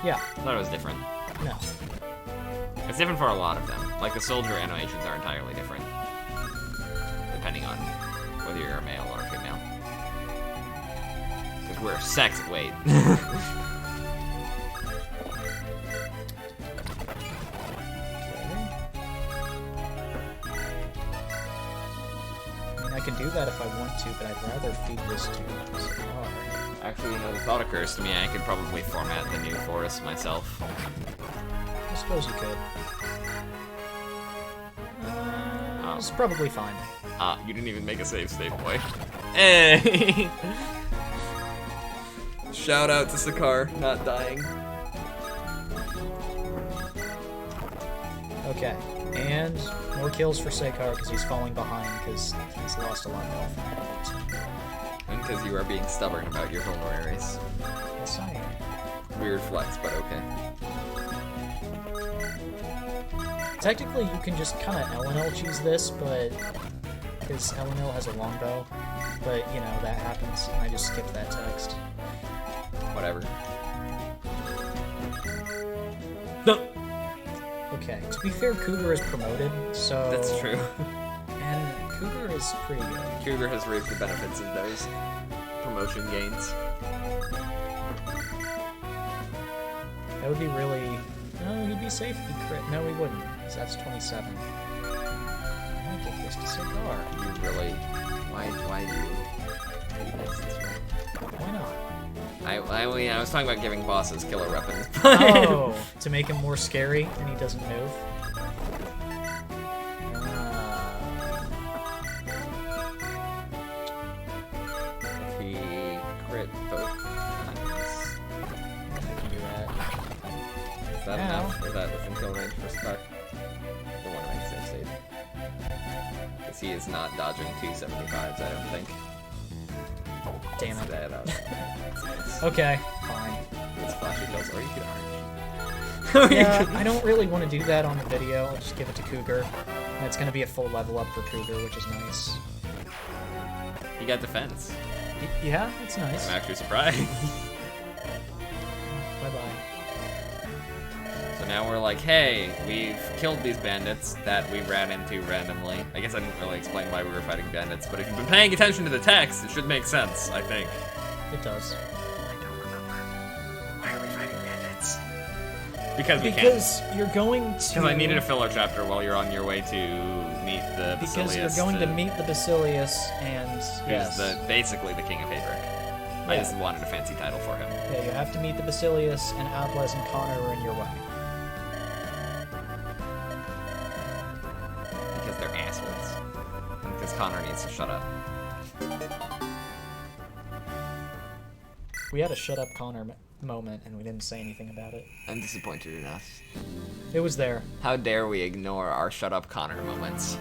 Yeah. I thought it was different. No. It's different for a lot of them. Like, the soldier animations are entirely different. Depending on whether you're a male or a female. Because we're sex... Wait. I can do that if I want to, but I'd rather feed this to Sakar. Actually, you know, the thought occurs to me I could probably format the new forest myself. I suppose you could. It's probably fine. You didn't even make a save state, boy. Hey! Shout out to Sakar, not dying. Okay, and more kills for Sakar because he's falling behind because he's lost a lot of health. And because you are being stubborn about your vulneraries. Yes, I am. Weird flex, but okay. Technically, you can just kind of LNL choose this, but because LNL has a longbow, but you know that happens, and I just skipped that text. Whatever. No. Okay. To be fair, Cougar is promoted, so That's true. And Cougar is pretty good. Cougar has reaped the benefits of those promotion gains. That would be really... No, he'd be safe if he crit. No, he wouldn't, because that's 27. I'm gonna give this to Sakar. You really... Why do you do this? Why not? I was talking about giving bosses killer weapons. Oh, to make him more scary when he doesn't move. If he crit both times. I can do that. Is that Now. enough? Or is that within kill range for Scar? The one range save. Because he is not dodging 275s, I don't think. Damn it. That up. Okay, fine. It's flashy kills, or you could orange. Yeah, I don't really want to do that on the video. I'll just give it to Cougar. And it's going to be a full level up for Cougar, which is nice. He got defense. Yeah, that's nice. I'm actually surprised. Bye-bye. So now we're like, hey, we've killed these bandits that we ran into randomly. I guess I didn't really explain why we were fighting bandits, but if you've been paying attention to the text, it should make sense, I think. It does. I don't remember. Why are we fighting bandits? Because we can. Because you're going to... Because I needed a filler chapter while you're on your way to meet the Basilius. Because you're going to meet the Basilius, and... Who's basically the King of Hadric. Yeah. I just wanted a fancy title for him. Yeah, you have to meet the Basilius, and Atlas and Connor are in your way. Because they're assholes. And because Connor needs to shut up. We had a shut up Connor moment, and we didn't say anything about it. I'm disappointed in us. It was there. How dare we ignore our Shut Up Connor moments.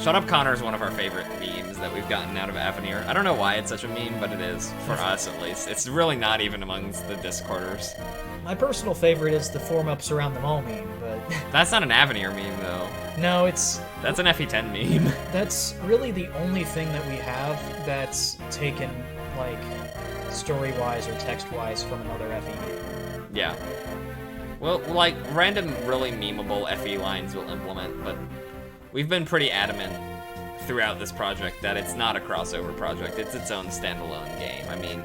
Shut Up Connor is one of our favorite memes that we've gotten out of Avenir. I don't know why it's such a meme, but it is, for us at least. It's really not even amongst the Discorders. My personal favorite is the form up surround them all meme, but... That's not an Avenir meme, though. No, it's... That's an FE10 meme. That's really the only thing that we have that's taken, like, story-wise or text-wise from another FE. Yeah. Well, like, random, really memeable FE lines we'll implement, but we've been pretty adamant throughout this project that it's not a crossover project, it's its own standalone game. I mean,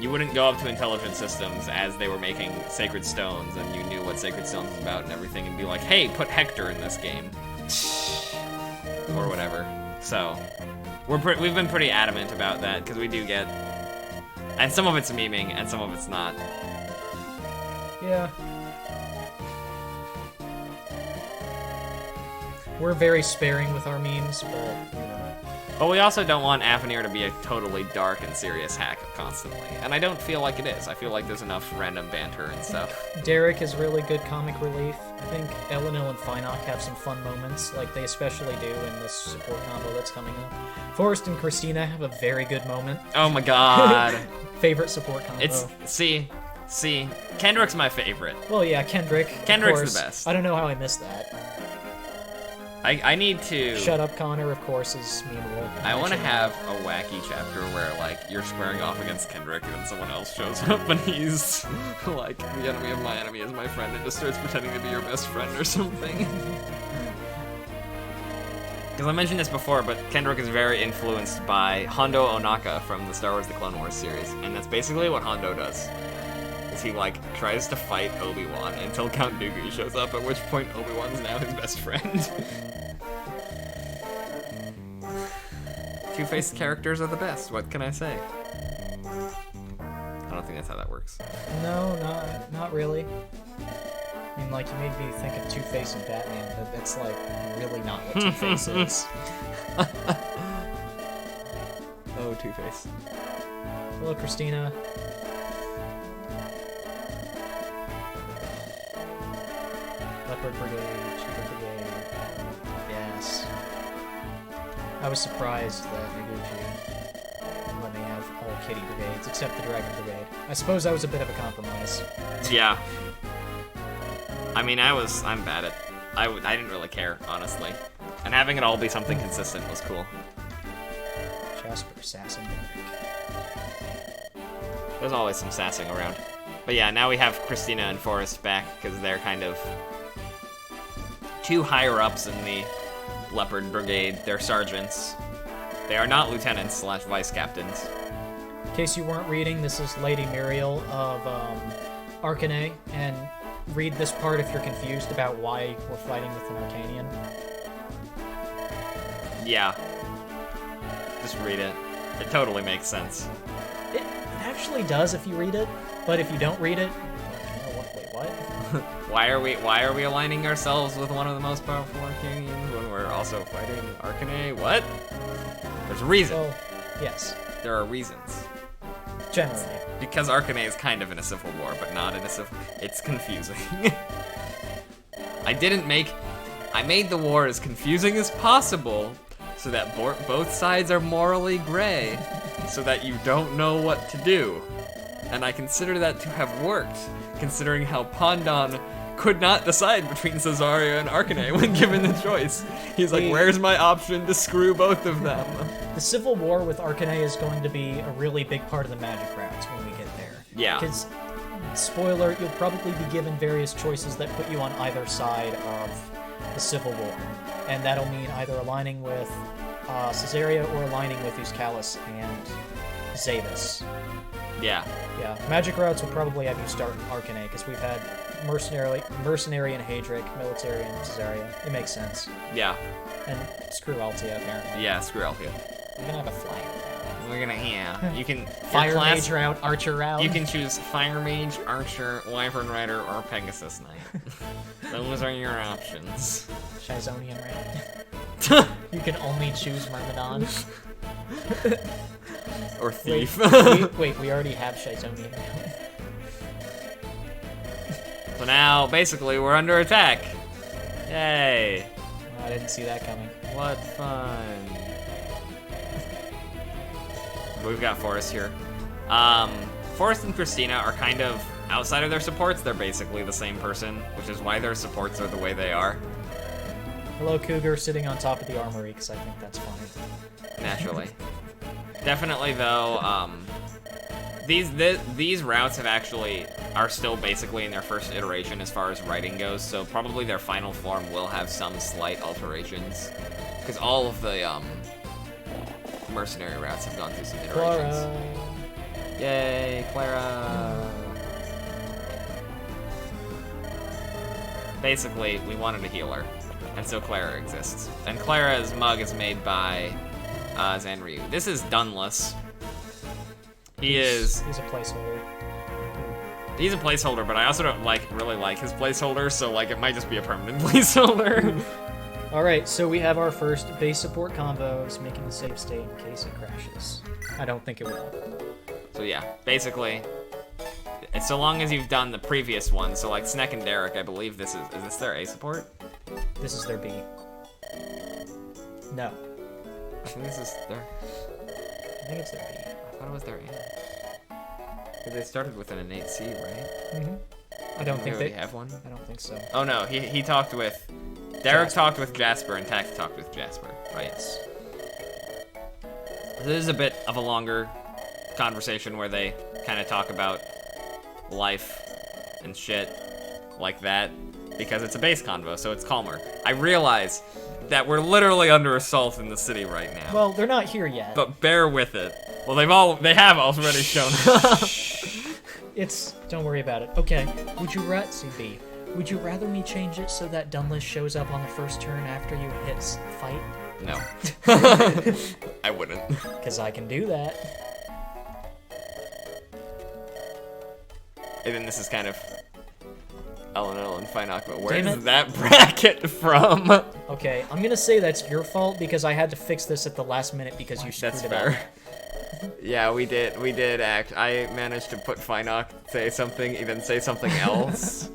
you wouldn't go up to Intelligent Systems as they were making Sacred Stones and you knew what Sacred Stones was about and everything and be like, hey, put Hector in this game. Or whatever. So, we've been pretty adamant about that, because we do get... And some of it's memeing, and some of it's not. Yeah. We're very sparing with our memes, but, you know. But we also don't want Avenir to be a totally dark and serious hack constantly. And I don't feel like it is. I feel like there's enough random banter and stuff. Derek is really good comic relief. I think Elenil and Finoc have some fun moments, like they especially do in this support combo that's coming up. Forrest and Christina have a very good moment. Oh my god. Favorite support combo. See, Kendrick's my favorite. Well, yeah, Kendrick's the best. I don't know how I missed that. I need to... Shut Up, Connor, of course, is memeable. I want to have a wacky chapter where, like, you're squaring off against Kendrick and then someone else shows up and he's, like, the enemy of my enemy is my friend and just starts pretending to be your best friend or something. Because I mentioned this before, but Kendrick is very influenced by Hondo Onaka from the Star Wars The Clone Wars series, and that's basically what Hondo does. Is he, like, tries to fight Obi-Wan until Count Dooku shows up, at which point Obi-Wan's now his best friend. Two-faced characters are the best, what can I say? I don't think that's how that works. No, not really. I mean, like, you made me think of Two-Face and Batman, but that's, like, really not what Two-Face is. Oh, Two-Face. Hello, Christina. Leopard Brigade, Cheetah Brigade. Yes. I was surprised that Noguchi let me have all kitty brigades, except the Dragon Brigade. I suppose that was a bit of a compromise. Yeah. I mean, I'm bad at... I didn't really care, honestly. And having it all be something consistent was cool. Jasper, Sassing, There's always some sassing around. But yeah, now we have Christina and Forrest back, because they're kind of... two higher-ups in the Leopard Brigade. They're sergeants. They are not lieutenants / vice captains. In case you weren't reading, this is Lady Muriel of Arcanay, and read this part if you're confused about why we're fighting with an Arcanian. Yeah. Just read it. It totally makes sense. It actually does if you read it, but if you don't read it, wait, what? Why are we aligning ourselves with one of the most powerful Arcanians when we're also fighting Arcanay? What? There's a reason. Well, yes. There are reasons. Generally. Because Arcanay is kind of in a civil war, but not in a civil... It's confusing. I made the war as confusing as possible so that both sides are morally gray, so that you don't know what to do. And I consider that to have worked, considering how Pandon could not decide between Cesaria and Arcanay when given the choice. He's like, where's my option to screw both of them? The Civil War with Arcanay is going to be a really big part of the magic routes when we get there. Yeah. Because, spoiler, you'll probably be given various choices that put you on either side of the Civil War. And that'll mean either aligning with Caesarea or aligning with Euskalis and Zavis. Yeah. Yeah, magic routes will probably have you start in Arcanay, because we've had mercenary in Hadric, military in Caesarea. It makes sense. Yeah. And screw Altia, apparently. Yeah, screw Altia. We're gonna have a flyer route. We're gonna, yeah. You can... Fire Mage route, Archer route. You can choose Fire Mage, Archer, Wyvern Rider, or Pegasus Knight. Those are your options. Shizonian route. You can only choose Myrmidon. Or Thief. Wait, we already have Shizonian route. So now, basically, we're under attack. Yay. I didn't see that coming. What fun. We've got Forrest here. Forrest and Christina are kind of, outside of their supports, they're basically the same person, which is why their supports are the way they are. Hello, Cougar, sitting on top of the armory, because I think that's funny. Naturally. Definitely, though, these routes are still basically in their first iteration as far as writing goes, so probably their final form will have some slight alterations. Because all of the, mercenary routes have gone through some iterations. Clara. Yay, Clara! Basically, we wanted a healer, and so Clara exists. And Clara's mug is made by Zanryu. This is Dunless. He's a placeholder. He's a placeholder, but I also don't really like his placeholder, so like it might just be a permanent placeholder. Alright, so we have our first base support combos, making the save state in case it crashes. I don't think it will. So yeah, basically, it's so long as you've done the previous one, so like Snek and Derek, I believe is this their A support? This is their B. No. I think this is their... I think it's their B. I thought it was their A. They started with an innate C, right? Mm-hmm. I don't think they have one. I don't think so. Oh no, he talked with... Derek talked with Jasper, and Tax talked with Jasper, right? Yes. This is a bit of a longer conversation where they kind of talk about life and shit like that, because it's a base convo, so it's calmer. I realize that we're literally under assault in the city right now. Well, they're not here yet. But bear with it. Well, they have already shown up. Don't worry about it. Okay, would you rather me change it so that Dunless shows up on the first turn after you hit fight? No. I wouldn't. Because I can do that. And then this is kind of LNL and Finoc, but where Damn is it. that bracket from? Okay, I'm gonna say that's your fault because I had to fix this at the last minute because you screwed That's it fair. up. Yeah, we did act. I managed to put Finoc say something, even say something else.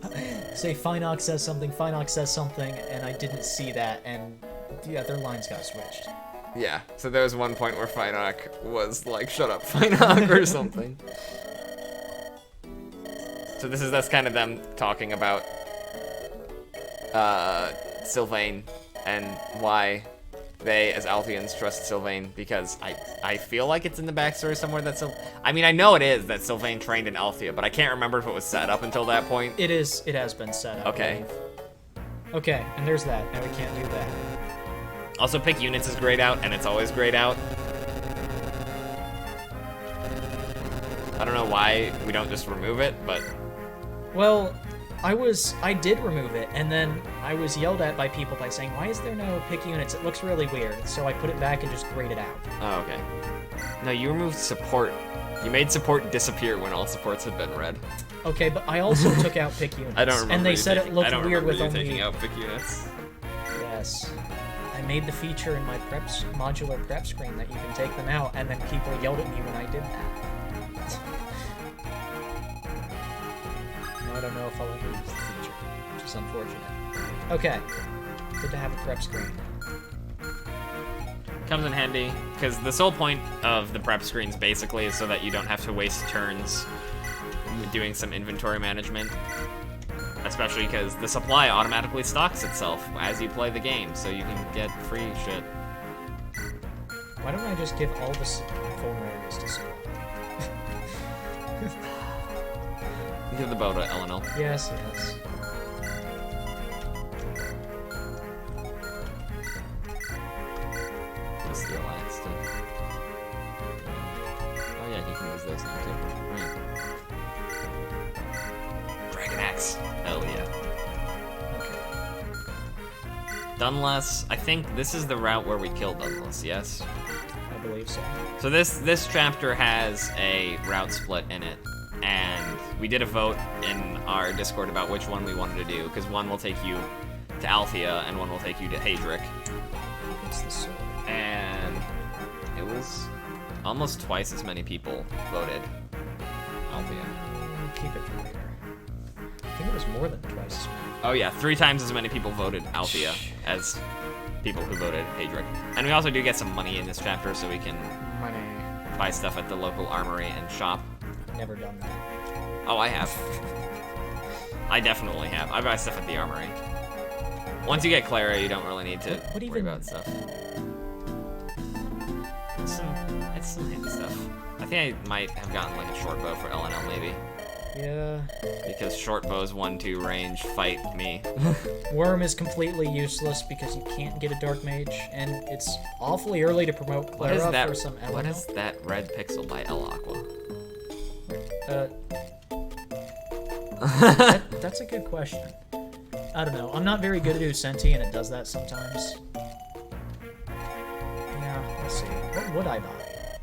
Say Finoc says something, and I didn't see that, and yeah, their lines got switched. Yeah, so there was one point where Finoc was like, shut up, Finoc, or something. So that's kind of them talking about Sylvain and why they, as Altians, trust Sylvain, because I feel like it's in the backstory somewhere that I mean, I know it is that Sylvain trained in Altia, but I can't remember if it was set up until that point. It has been set up. Okay. Okay, and there's that, and we can't do that. Also, pick units is grayed out, and it's always grayed out. I don't know why we don't just remove it, but... Well, I did remove it, and then I was yelled at by people by saying, why is there no pick units? It looks really weird. So I put it back and just grayed it out. Oh, okay. No, you removed support. You made support disappear when all supports had been red. Okay, but I also took out pick units. I don't remember. And they said it looked weird with only... taking out pick units. Yes. I made the feature in my modular prep screen that you can take them out, and then people yelled at me when I did that. I don't know if I'll ever use the feature, which is unfortunate. Okay, good to have a prep screen. Comes in handy, because the sole point of the prep screens basically is so that you don't have to waste turns doing some inventory management. Especially because the supply automatically stocks itself as you play the game, so you can get free shit. Why don't I just give all the vulnerabilities to supply? Give the bow to LNL. Yes. Just steal Lance too. Oh yeah, he can use those now too. Right. Dragon Axe. Hell yeah. Okay. Dunless. I think this is the route where we kill Dunless, yes? I believe so. So this chapter has a route split in it. And we did a vote in our Discord about which one we wanted to do, because one will take you to Altia and one will take you to Hadric. What's the sword? And it was almost twice as many people voted Altia. Keep it from later. I think it was more than twice as many. Oh yeah, 3 times as many people voted Altia as people who voted Hadric. And we also do get some money in this chapter, so we can buy stuff at the local armory and shop. Never done that. Oh, I have. I definitely have. I buy stuff at the armory. Once you get Clara, you don't really need to worry about stuff. It's some handy stuff. I think I might have gotten like a short bow for LNL maybe. Yeah. Because short bows 1-2 range fight me. Worm is completely useless because you can't get a Dark Mage, and it's awfully early to promote Clara for some LNL. What is that red pixel by El Aqua? That's a good question. I don't know. I'm not very good at Usenti, and it does that sometimes. Yeah, let's see. would I buy?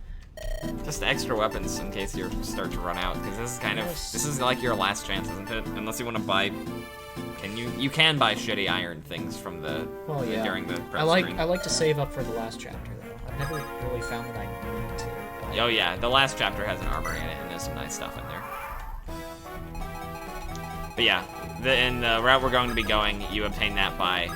Just extra weapons in case you start to run out, because this is kind of this is like your last chance, isn't it? Unless you want to buy. You can buy shitty iron things from the during the prep screen. I like to save up for the last chapter though. I've never really found that I need to. But... Oh yeah, the last chapter has an armory in it, and there's some nice stuff in there. But yeah, in the route we're going to be going, you obtain that by.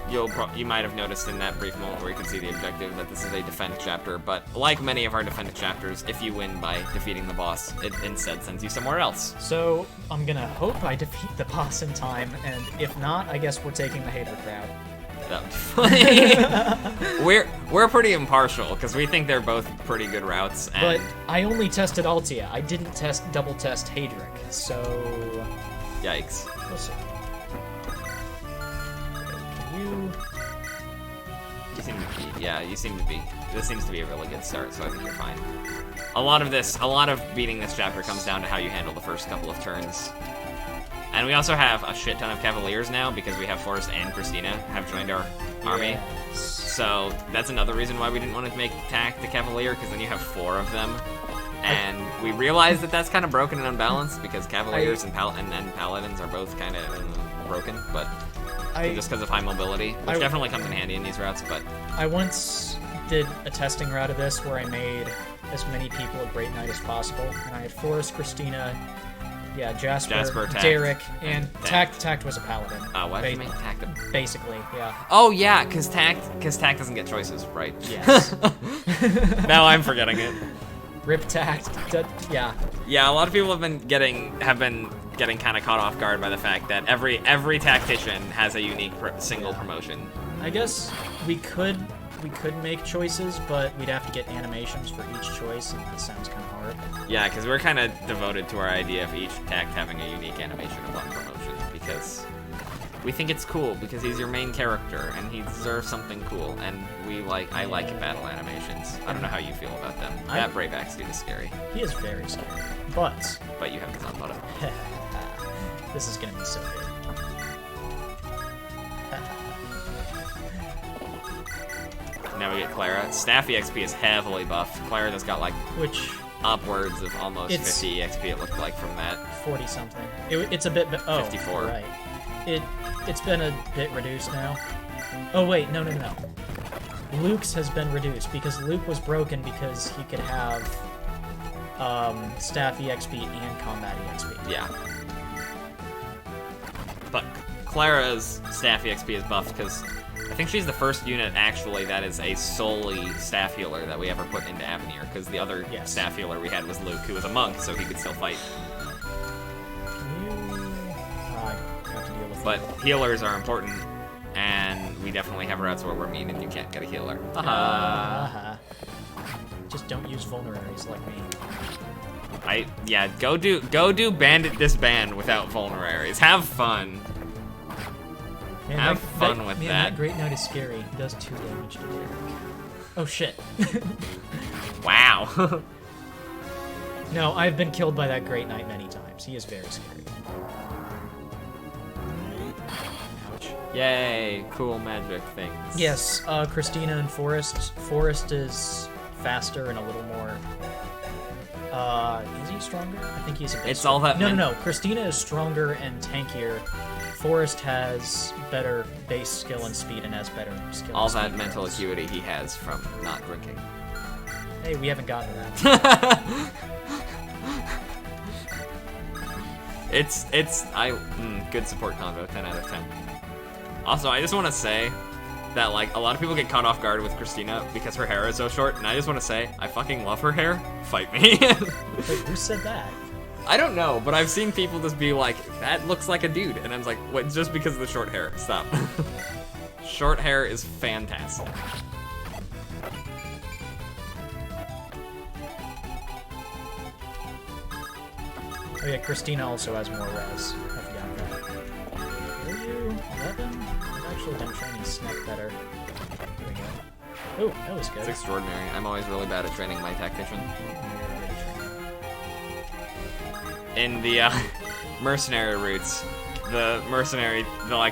You might have noticed in that brief moment where you could see the objective that this is a defend chapter, but like many of our defend chapters, if you win by defeating the boss, it instead sends you somewhere else. So I'm gonna hope I defeat the boss in time, and if not, I guess we're taking the Hater route. That would be funny. we're pretty impartial because we think they're both pretty good routes. And... But I only tested Altia. I didn't double test Hadric, so yikes. We'll see. You seem to be. This seems to be a really good start, so I think you're fine. A lot of beating this chapter comes down to how you handle the first couple of turns. And we also have a shit ton of Cavaliers now because we have Forrest and Christina have joined our army. Yes. So that's another reason why we didn't want to make Tact the Cavalier, because then you have 4 of them. And we realized that that's kind of broken and unbalanced because Cavaliers and Paladins are both kind of broken, but just because of high mobility, which definitely comes in handy in these routes. But I once did a testing route of this where I made as many people a Great Knight as possible, and I had Forrest, Christina, Jasper, Tact, Derek, and Tact. Tact was a Paladin. Why did you make Tact basically, yeah. Oh yeah, because Tact doesn't get choices, right? Yes. Now I'm forgetting it. Rip Tact. Yeah. Yeah, a lot of people have been getting kind of caught off guard by the fact that every tactician has a unique single promotion. I guess we could make choices, but we'd have to get animations for each choice, and that sounds kind of hard. Yeah, because we're kind of devoted to our idea of each tact having a unique animation of one promotion, because we think it's cool, because he's your main character, and he deserves something cool, and I like battle animations. I don't know how you feel about them. That Brave Axe dude is scary. He is very scary, but you have his own button. This is gonna be so good. Now we get Clara. Staff EXP is heavily buffed. Clara just got upwards of almost 50 EXP it looked like from that. 40 something. It's a bit. 54. Right. It's been a bit reduced now. Oh wait, no. Luke's has been reduced because Luke was broken because he could have staff EXP and combat EXP. Yeah. But Clara's staff EXP is buffed because I think she's the first unit actually that is a solely staff healer that we ever put into Avenir, because the other staff healer we had was Luke, who was a monk, so he could still fight. But healers are important, and we definitely have routes where we're mean and you can't get a healer. Just don't use vulneraries like me. Go do Bandit Disband without vulneraries. Have fun. Man, have fun with that. That Great Knight is scary. He does 2 damage to Derek. Oh shit. Wow. No, I've been killed by that Great Knight many times. He is very scary. Ouch. Yay, cool magic things. Yes, Christina and Forrest. Forrest is faster and a little more... is he stronger? I think he's a bit It's all that... No. Christina is stronger and tankier. Forrest has better base skill and speed and has better skill all and speed. That mental acuity he has from not drinking. Hey, we haven't gotten to that. Good support combo, 10 out of 10. Also, I just want to say that, a lot of people get caught off guard with Christina because her hair is so short, and I just want to say, I fucking love her hair. Fight me. Wait, who said that? I don't know, but I've seen people just be like, that looks like a dude, and I'm like, what, just because of the short hair? Stop. Short hair is fantastic. Oh yeah, Christina also has more res. I forgot that. Are you 11? I've actually been training Snack better. There we go. Oh, that was good. It's extraordinary. I'm always really bad at training my tactician. In the mercenary routes, the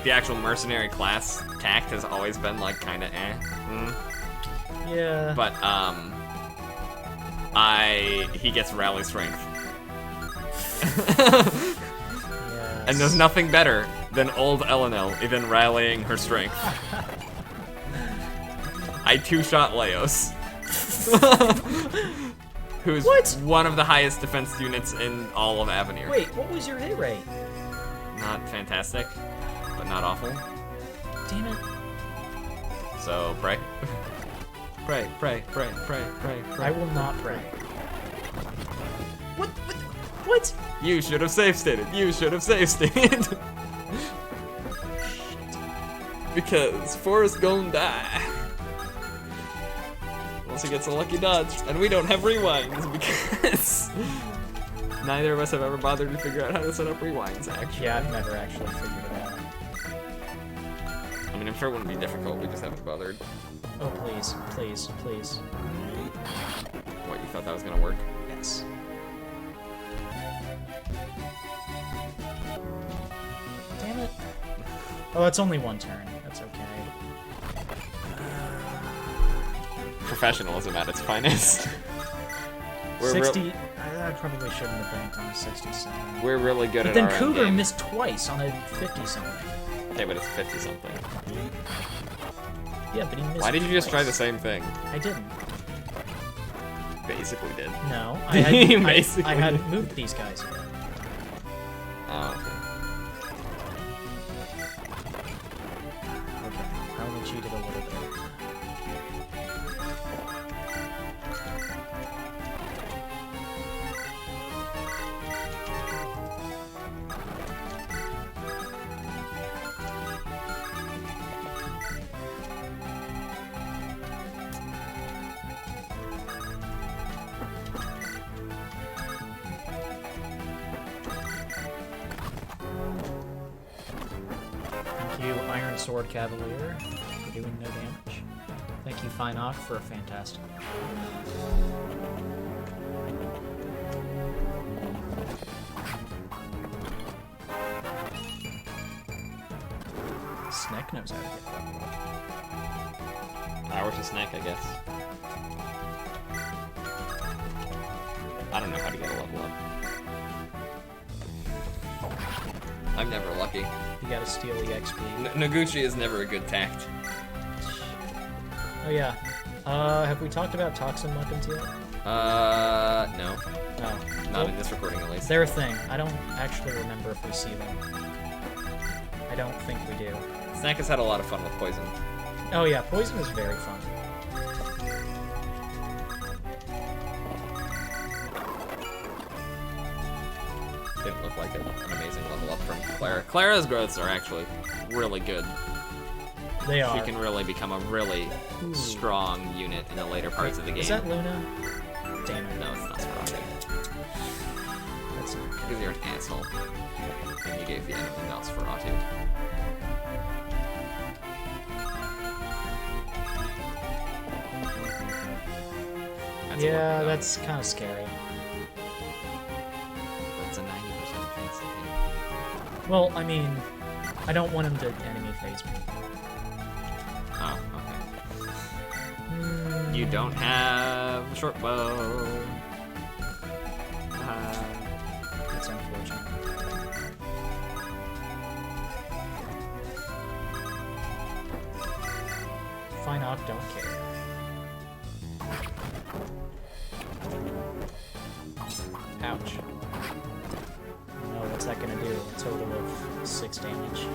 actual mercenary class tact has always been kind of eh. Yeah. But he gets rally strength. Yes. And there's nothing better than old Elenel even rallying her strength. I two-shot Leos. Who's one of the highest defense units in all of Avenir. Wait, what was your hit rate? Not fantastic, but not awful. Damn it. So, pray. Pray. I will not pray. What? You should have save stated. Because Forrest gon' die. Unless he gets a lucky dodge. And we don't have rewinds because neither of us have ever bothered to figure out how to set up rewinds, actually. Yeah, I've never actually figured it out. I mean, I'm sure it wouldn't be difficult, we just haven't bothered. Oh, please. What, you thought that was gonna work? Yes. Damn it. Oh, it's only one turn. That's okay. Professionalism at its finest. 60. I probably shouldn't have banked on a 67. We're really good but at then our Cougar game. missed twice on a 50-something. Okay, but it's 50-something. Yeah, but he missed Why did you just try twice. the same thing? I didn't. Basically did. No, He I basically hadn't moved these guys yet. Oh, okay. Okay, I only cheated a little bit. Thank you, Iron Sword Cavalier, for doing no damage. Thank you, Finoc, for a fantastic. Sneck knows how to get leveled up. Power to snack, I guess. I don't know how to get a level up. I'm never lucky. You gotta steal the XP. Noguchi is never a good tact. Oh yeah. Have we talked about toxin weapons yet? No. No. Not in this recording, at least. They're a thing. I don't actually remember if we see them. I don't think we do. Snack has had a lot of fun with poison. Oh yeah, poison is very fun. Didn't look like an amazing level up from Clara. Clara's growths are actually really good. They are. She can really become a really strong unit in the later parts of the game. Is that Luna? Damn it. No, it's not Sprite. That's not good. Because you're an asshole. And you gave the enemy Nosferatu. Yeah, that's kind of scary. That's a 90% chance to hit. Well, I mean, I don't want him to enemy phase me. Oh, okay. You don't have a short bow. That's unfortunate. Finoc don't care. Ouch. No, what's that gonna do? A total of 6 damage.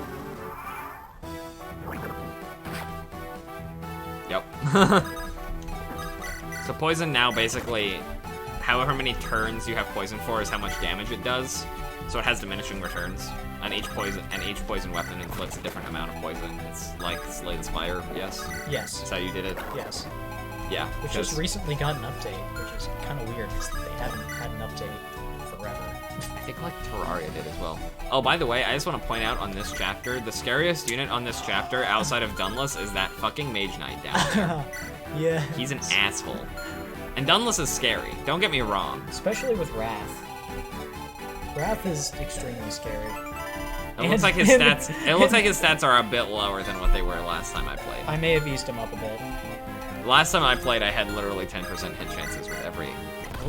Yep. So poison now basically, however many turns you have poison for is how much damage it does. So it has diminishing returns. And each poison weapon inflicts a different amount of poison. It's like Slay the Spire, yes? Yes. That's how you did it? Yes. Yeah. Which just recently got an update, which is kind of weird because they haven't had an update forever. I think like Terraria did as well. Oh, by the way, I just want to point out on this chapter, the scariest unit on this chapter outside of Dunless is that fucking Mage Knight down there. Yeah. He's an asshole. And Dunless is scary, don't get me wrong. Especially with Wrath. Wrath is extremely scary. It looks like his stats are a bit lower than what they were last time I played. I may have eased him up a bit. Last time I played, I had literally 10% hit chances with every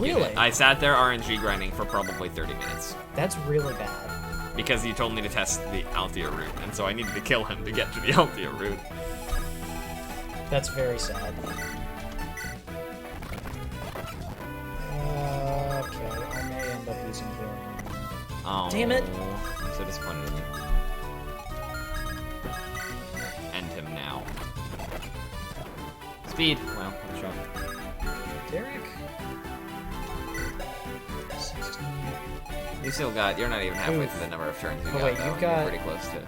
Really? unit. I sat there RNG grinding for probably 30 minutes. That's really bad. Because you told me to test the Altia route, and so I needed to kill him to get to the Altia route. That's very sad. Okay, I may end up using healing. Oh, Damn it! I'm so disappointed in you. End him now. Speed! Wow, what a shot. Derek? 16. You still got, you're not even halfway through the number of turns you got, wait, though. you've got... You're pretty close to...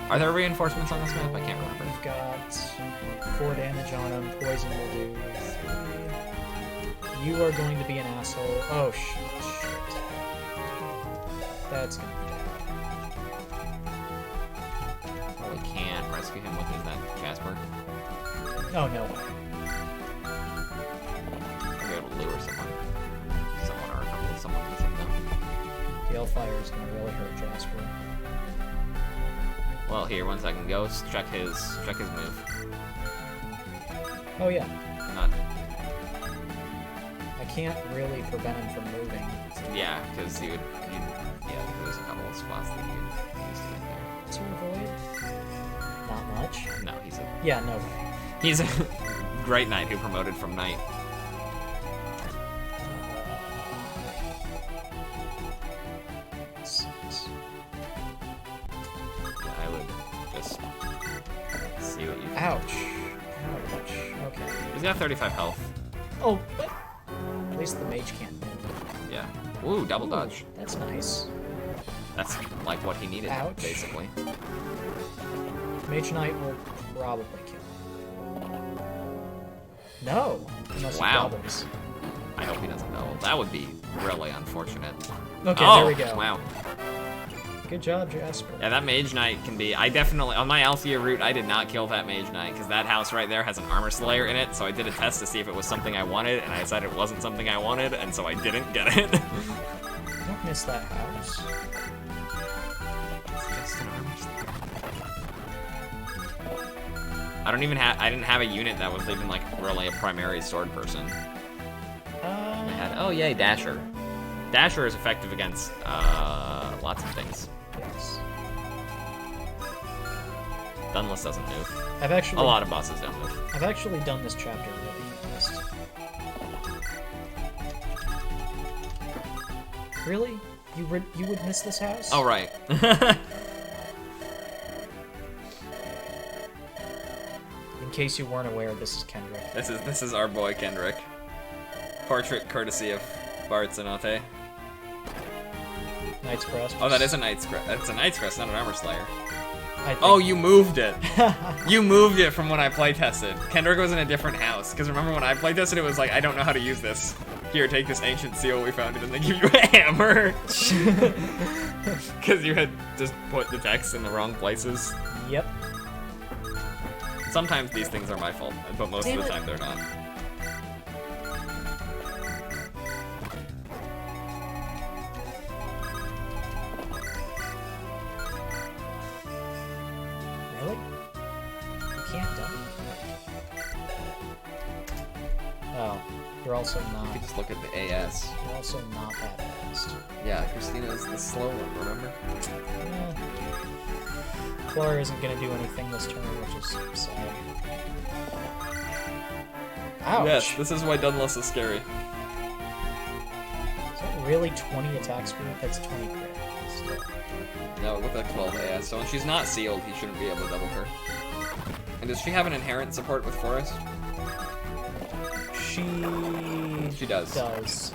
Are there reinforcements on this map? I can't remember. You've got 4 damage on him. Poison will do 3. You are going to be an asshole. Oh, shit. That's gonna be bad. Probably can rescue him with his that Jasper. Oh, no way. I'll be able to lure someone. Someone or a couple of someone with him, though. Gale is gonna really hurt Jasper. Well, here, 1 second. Go check his move. Oh, yeah. Not... I can't really prevent him from moving. Yeah, because yeah, there's a couple of spots that you could use to get there. What's your avoid? Not much. No, he's a... Yeah, no way. He's a great knight who promoted from knight. I would just see what you can. Ouch. Ouch. Okay. He's got 35 health. Oh, but at least the mage can't move. Yeah. Ooh, double dodge. That's nice. That's like what he needed, Ouch. basically. Mage Knight will probably kill him. No! Unless Wow. he doubles. I hope he doesn't double. That would be really unfortunate. Okay, Oh, there we go. Wow. Good job, Jasper. Yeah, that Mage Knight can be... I definitely... On my Althea route, I did not kill that Mage Knight, because that house right there has an Armor Slayer in it, so I did a test to see if it was something I wanted, and I decided it wasn't something I wanted, and so I didn't get it. Don't miss that house. It's just an Armor Slayer. I didn't have a unit that was even, like, really a primary sword person. I had... Oh, yay, Dasher. Dasher is effective against, lots of things. Yes. Dunless doesn't move. I've actually... A lot of bosses don't move. I've actually done this chapter really fast. Really? You would miss this house? Oh, right. In case you weren't aware, this is Kendrick. This is our boy Kendrick. Portrait courtesy of Bart Zenate. Knight's Crest. Oh, that is a Knight's Crest. That's a Knight's Crest, not an Armor Slayer. I think... Oh, you moved it. You moved it from when I playtested. Kendrick was in a different house. Because remember when I playtested, it was like, I don't know how to use this. Here, take this ancient seal we found, and then they give you a hammer. Because you had just put the text in the wrong places. Yep. Sometimes these things are my fault, but most of the time they're not. Really? You can't die. Oh, you're also You not. just look at the AS. You're also not that fast. Yeah, Christina is the slow one, remember? Yeah. Clara isn't gonna do anything this turn, which is sad. Ouch! Yes, this is why Dunless is scary. Is that really 20 attack speed? That's 20 crit. Still. No, it looked like 12 AS, so when she's not sealed, he shouldn't be able to double her. And does she have an inherent support with Forest? She does. Yes.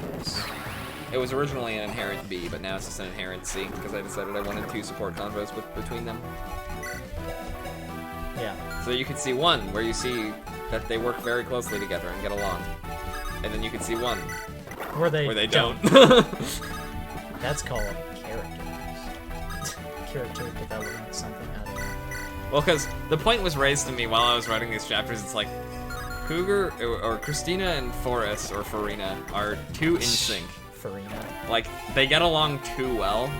It was originally an inherent B, but now it's just an inherent C, because I decided I wanted 2 support combos between them. Yeah. So you could see one, where you see that they work very closely together and get along. And then you could see one, Where they don't. That's called character. Character development, something out of it. Well, because the point was raised to me while I was writing these chapters, it's like, Cougar, or Christina and Forrest, or Farina, are too in sync. Farina. Like, they get along too well.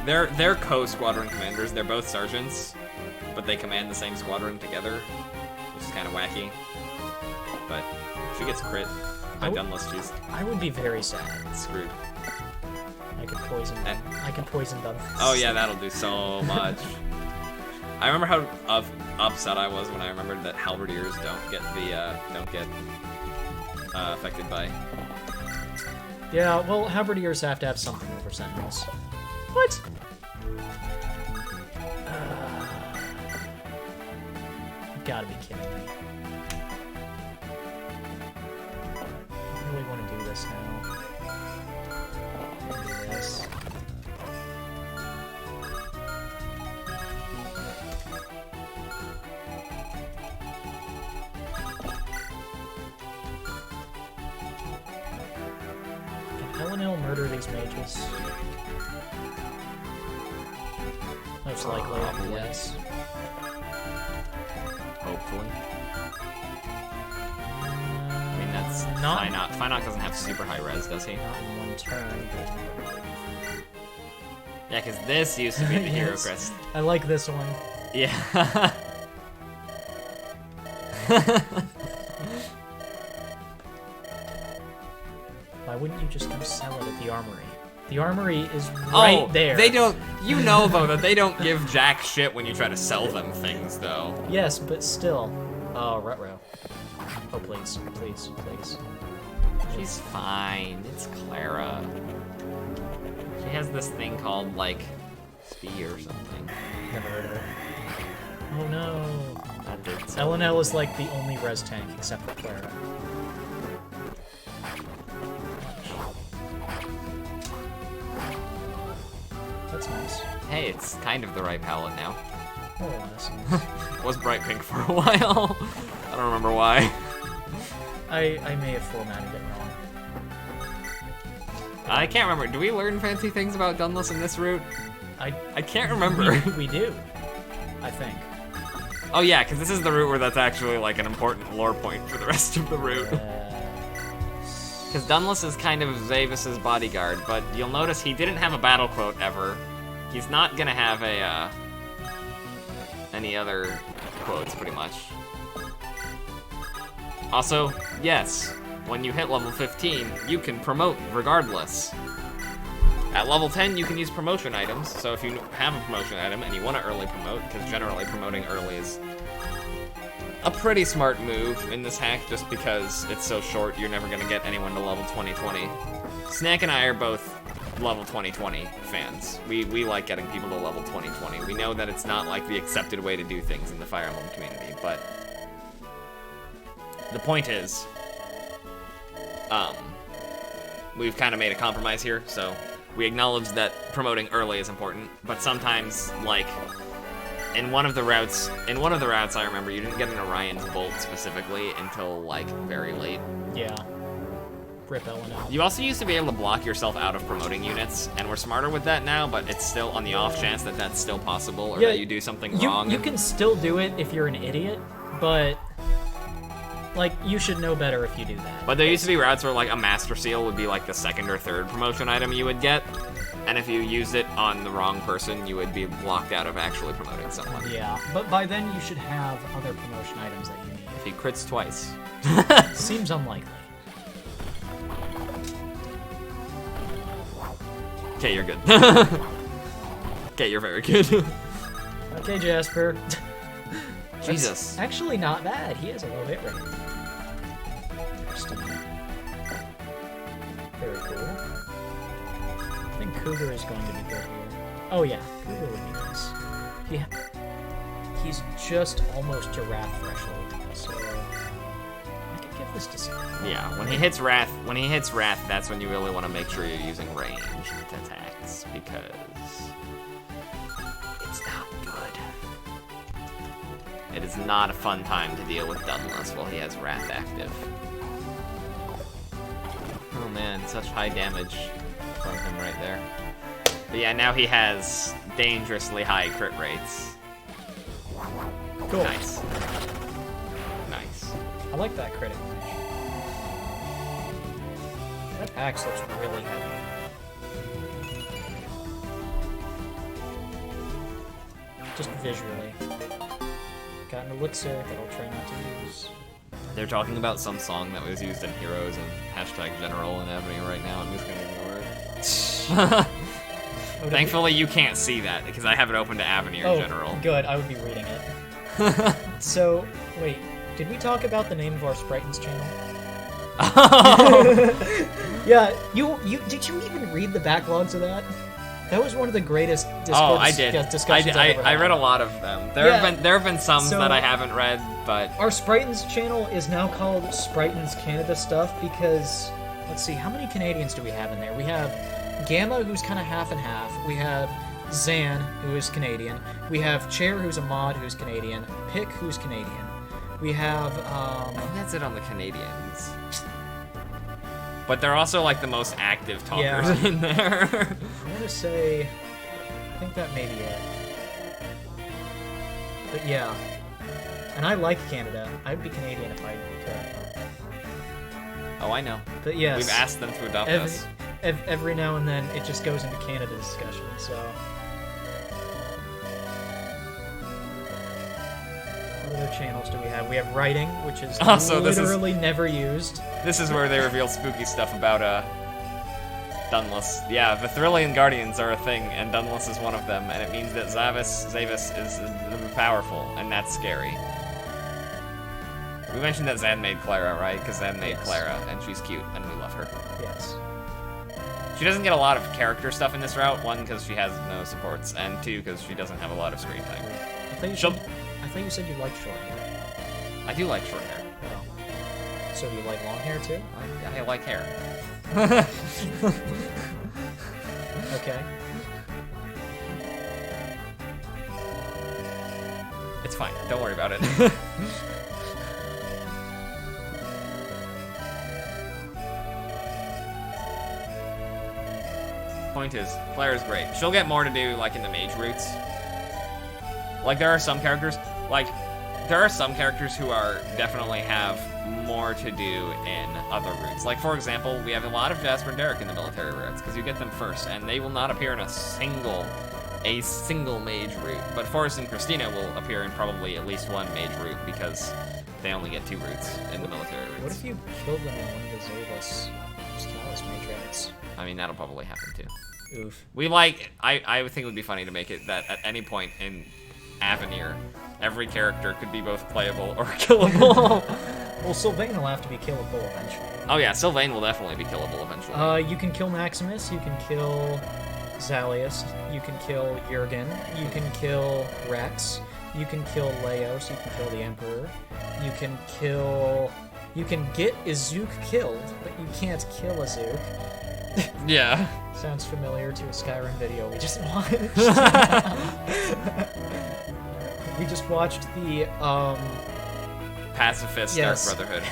They're co-squadron commanders, they're both sergeants, but they command the same squadron together, which is kind of wacky. But she gets crit. by Dunless, she's I would be very sad. screwed. I could poison them. I can poison them. Oh yeah, that'll do so much. I remember how upset I was when I remembered that halberdiers don't get affected by. Yeah, well, halberdiers have to have something over sentinels. What? You gotta be kidding me. I really want to do this now. Do this. Will murder these mages? Most likely, yes. Hopefully. I mean, that's not. Finok doesn't have super high res, does he? Not in one turn, Yeah, because this used to be the Hero Yes. Crest. I like this one. Yeah. Why wouldn't you just come sell it at the armory? The armory is right there. They don't. You know though that they don't give jack shit when you try to sell them things, though. Yes, but still. Oh, Rutro. Oh, please, please, please. She's fine. It's Clara. She has this thing called like spear or something. Never heard of it. Oh no. That did so LNL is like the only res tank except for Clara. That's nice. Hey, it's kind of the right palette now. More or less. Was bright pink for a while. I don't remember why. I may have formatted it wrong. I can't remember. Do we learn fancy things about Dunless in this route? I can't remember. We do. I think. Oh yeah, because this is the route where that's actually like an important lore point for the rest of the route. Because Dunless is kind of Zavis's bodyguard, but you'll notice he didn't have a battle quote ever. He's not gonna have a any other quotes, pretty much. Also, yes, when you hit level 15, you can promote regardless. At level 10, you can use promotion items, so if you have a promotion item and you want to early promote, because generally promoting early is a pretty smart move in this hack, just because it's so short, you're never going to get anyone to level 2020. Snack and I are both level 2020 fans. We like getting people to level 2020. We know that it's not like the accepted way to do things in the Fire Emblem community, but the point is, we've kind of made a compromise here, so we acknowledge that promoting early is important, but sometimes, like, in one of the routes I remember, you didn't get an Orion's Bolt specifically until, like, very late. Yeah. Rip LNL. You also used to be able to block yourself out of promoting units, and we're smarter with that now, but it's still on the off chance that that's still possible, or that you do something wrong. You can still do it if you're an idiot, but, like, you should know better if you do that. But there used to be routes where, like, a Master Seal would be, like, the second or third promotion item you would get, and if you used it on the wrong person, you would be blocked out of actually promoting someone. Yeah, but by then you should have other promotion items that you need. If he crits twice. Seems unlikely. Okay, you're good. Okay, you're very good. Okay, Jasper. Jesus. That's actually not bad. He has a low hit rate. Interesting. Very cool. I think Cougar is going to be good here. Oh yeah, Cougar would be nice. He's just almost to Wrath threshold, so I could give this to someone. Yeah, when he hits Wrath, that's when you really want to make sure you're using ranged attacks, because it's not good. It is not a fun time to deal with Dunless while he has Wrath active. Oh man, such high damage from him right there. But yeah, now he has dangerously high crit rates. Cool. Nice. Nice. I like that critic. That axe looks really heavy. Just visually. Got an elixir that I'll try not to use. They're talking about some song that was used in Heroes and hashtag General and Avenir right now. I'm just gonna ignore it. Thankfully, you can't see that because I have it open to Avenir General. Good. I would be reading it. So, wait. Did we talk about the name of our Sprite's channel? Oh. Yeah. You did you even read the backlogs of that? That was one of the greatest Discord discussions I've ever had. I read a lot of them. There have been some that I haven't read, but our Sprite's channel is now called Sprite's Canada Stuff because, let's see, how many Canadians do we have in there? We have Gamma, who's kind of half and half. We have Zan, who is Canadian. We have Chair, who's a mod, who's Canadian. Pick, who's Canadian. We have, I think that's it on the Canadians. But they're also, like, the most active talkers in there. I'm gonna say, I think that may be it. But yeah. And I like Canada. I'd be Canadian if I could. Oh, I know. But yes. We've asked them to adopt us. Every now and then, it just goes into Canada discussion, so... What other channels do we have? We have Writing, which is literally never used. This is where they reveal spooky stuff about, Dunless. Yeah, the Thrillian Guardians are a thing, and Dunless is one of them, and it means that Zavis is powerful, and that's scary. We mentioned that Zan made Clara, right? Because Zan made Clara, and she's cute, and we love her. Yes. She doesn't get a lot of character stuff in this route, one, because she has no supports, and two, because she doesn't have a lot of screen time. I thought you said you liked short hair. I do like short hair. Oh. So do you like long hair, too? I like hair. Okay. It's fine. Don't worry about it. Point is, Claire's great. She'll get more to do, like, in the mage routes. Like, there are some characters who are definitely have more to do in other routes. Like, for example, we have a lot of Jasper and Derek in the military routes, because you get them first, and they will not appear in a single mage route. But Forrest and Christina will appear in probably at least one mage route, because they only get 2 routes in the military routes. What if you killed them in one of the Zavis mage routes? I mean, that'll probably happen, too. Oof. I would think it would be funny to make it that at any point in Avenir, every character could be both playable or killable. Well, Sylvain will have to be killable eventually. Oh yeah, Sylvain will definitely be killable eventually. You can kill Maximus, you can kill Zalius, you can kill Jurgen, you can kill Rex, you can kill Leos, you can kill the Emperor, you can get Izuke killed, but you can't kill Izuke. Yeah. Sounds familiar to a Skyrim video we just watched. We just watched the, Pacifist Dark Brotherhood.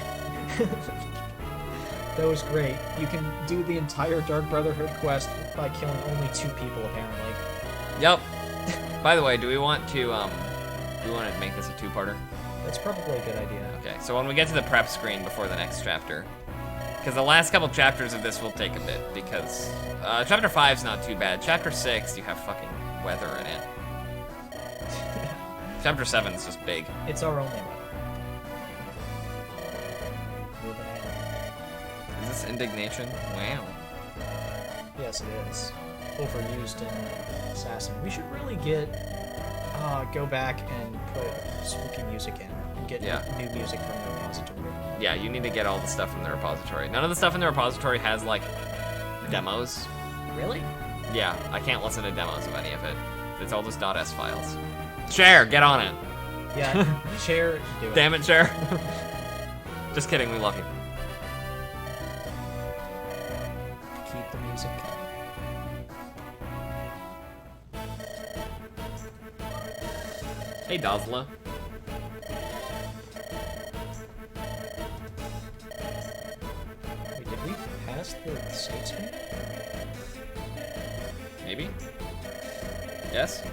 That was great. You can do the entire Dark Brotherhood quest by killing only 2 people, apparently. Yep. By the way, do we want to make this a 2-parter? That's probably a good idea. Okay, so when we get to the prep screen before the next chapter, because the last couple chapters of this will take a bit, because chapter 5's not too bad. Chapter 6, you have fucking weather in it. Chapter 7's just big. It's our only weather. Is this indignation? Wow. Yes, it is. Overused in Assassin. We should really go back and put spooky music in and get new music from the repository. Yeah, you need to get all the stuff from the repository. None of the stuff in the repository has, like, demos. Really? Yeah, I can't listen to demos of any of it. It's all just .s files. Chair, get on it. Yeah, Chair, do it. Damn it, Chair. Just kidding, we love you. Keep the music coming. Hey, Dazla. Wait, did we pass the state screen? Maybe? Yes?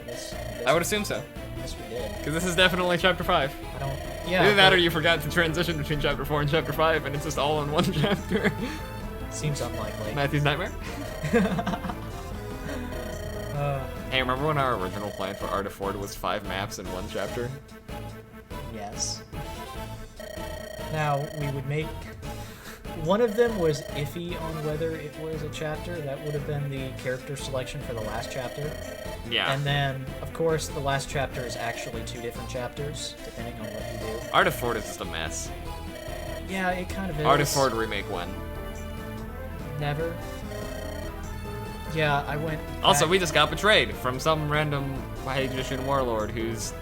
Yes, I would assume so. Yes, we did. Because this is definitely chapter 5. I don't... Yeah, Either that or you forgot to transition between chapter 4 and chapter 5, and it's just all in one chapter. Seems unlikely. Matthew's Nightmare? Hey, remember when our original plan for Art of Ford was 5 maps in 1 chapter? Yes. Now, we would make... One of them was iffy on whether it was a chapter. That would have been the character selection for the last chapter. Yeah. And then, of course, the last chapter is actually 2 different chapters, depending on what you do. Art of Ford is just a mess. Yeah, it kind of is. Art of Ford remake when? Never. Yeah, I went... Also, back- we just got betrayed from some random Hydration warlord whose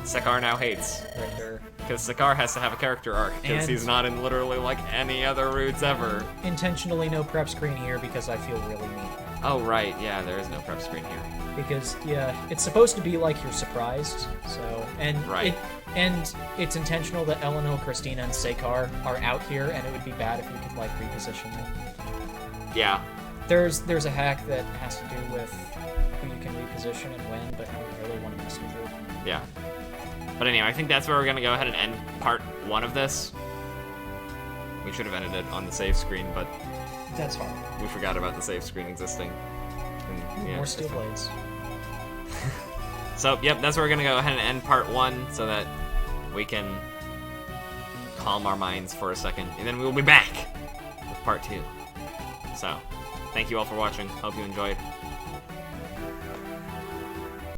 Sekar now hates. Richter. Because Sekar has to have a character arc, because And- he's not in literally, like, any other routes ever. Intentionally no prep screen here because I feel really mean. Oh, right, yeah, there is no prep screen here. Because, yeah, it's supposed to be like you're surprised, so... And Right. And it's intentional that Eleanor, Christina, and Sekar are out here, and it would be bad if you could, like, reposition them. Yeah. There's a hack that has to do with who you can reposition and when, but I don't really want to mess with it. Yeah. But anyway, I think that's where we're going to go ahead and end part 1 of this. We should have ended it on the save screen, but That's fine. we forgot about the save screen existing. And, yeah, More it's steel fine. blades. So, yep, that's where we're going to go ahead and end part 1 so that we can calm our minds for a second. And then we will be back with part 2. So, thank you all for watching. Hope you enjoyed.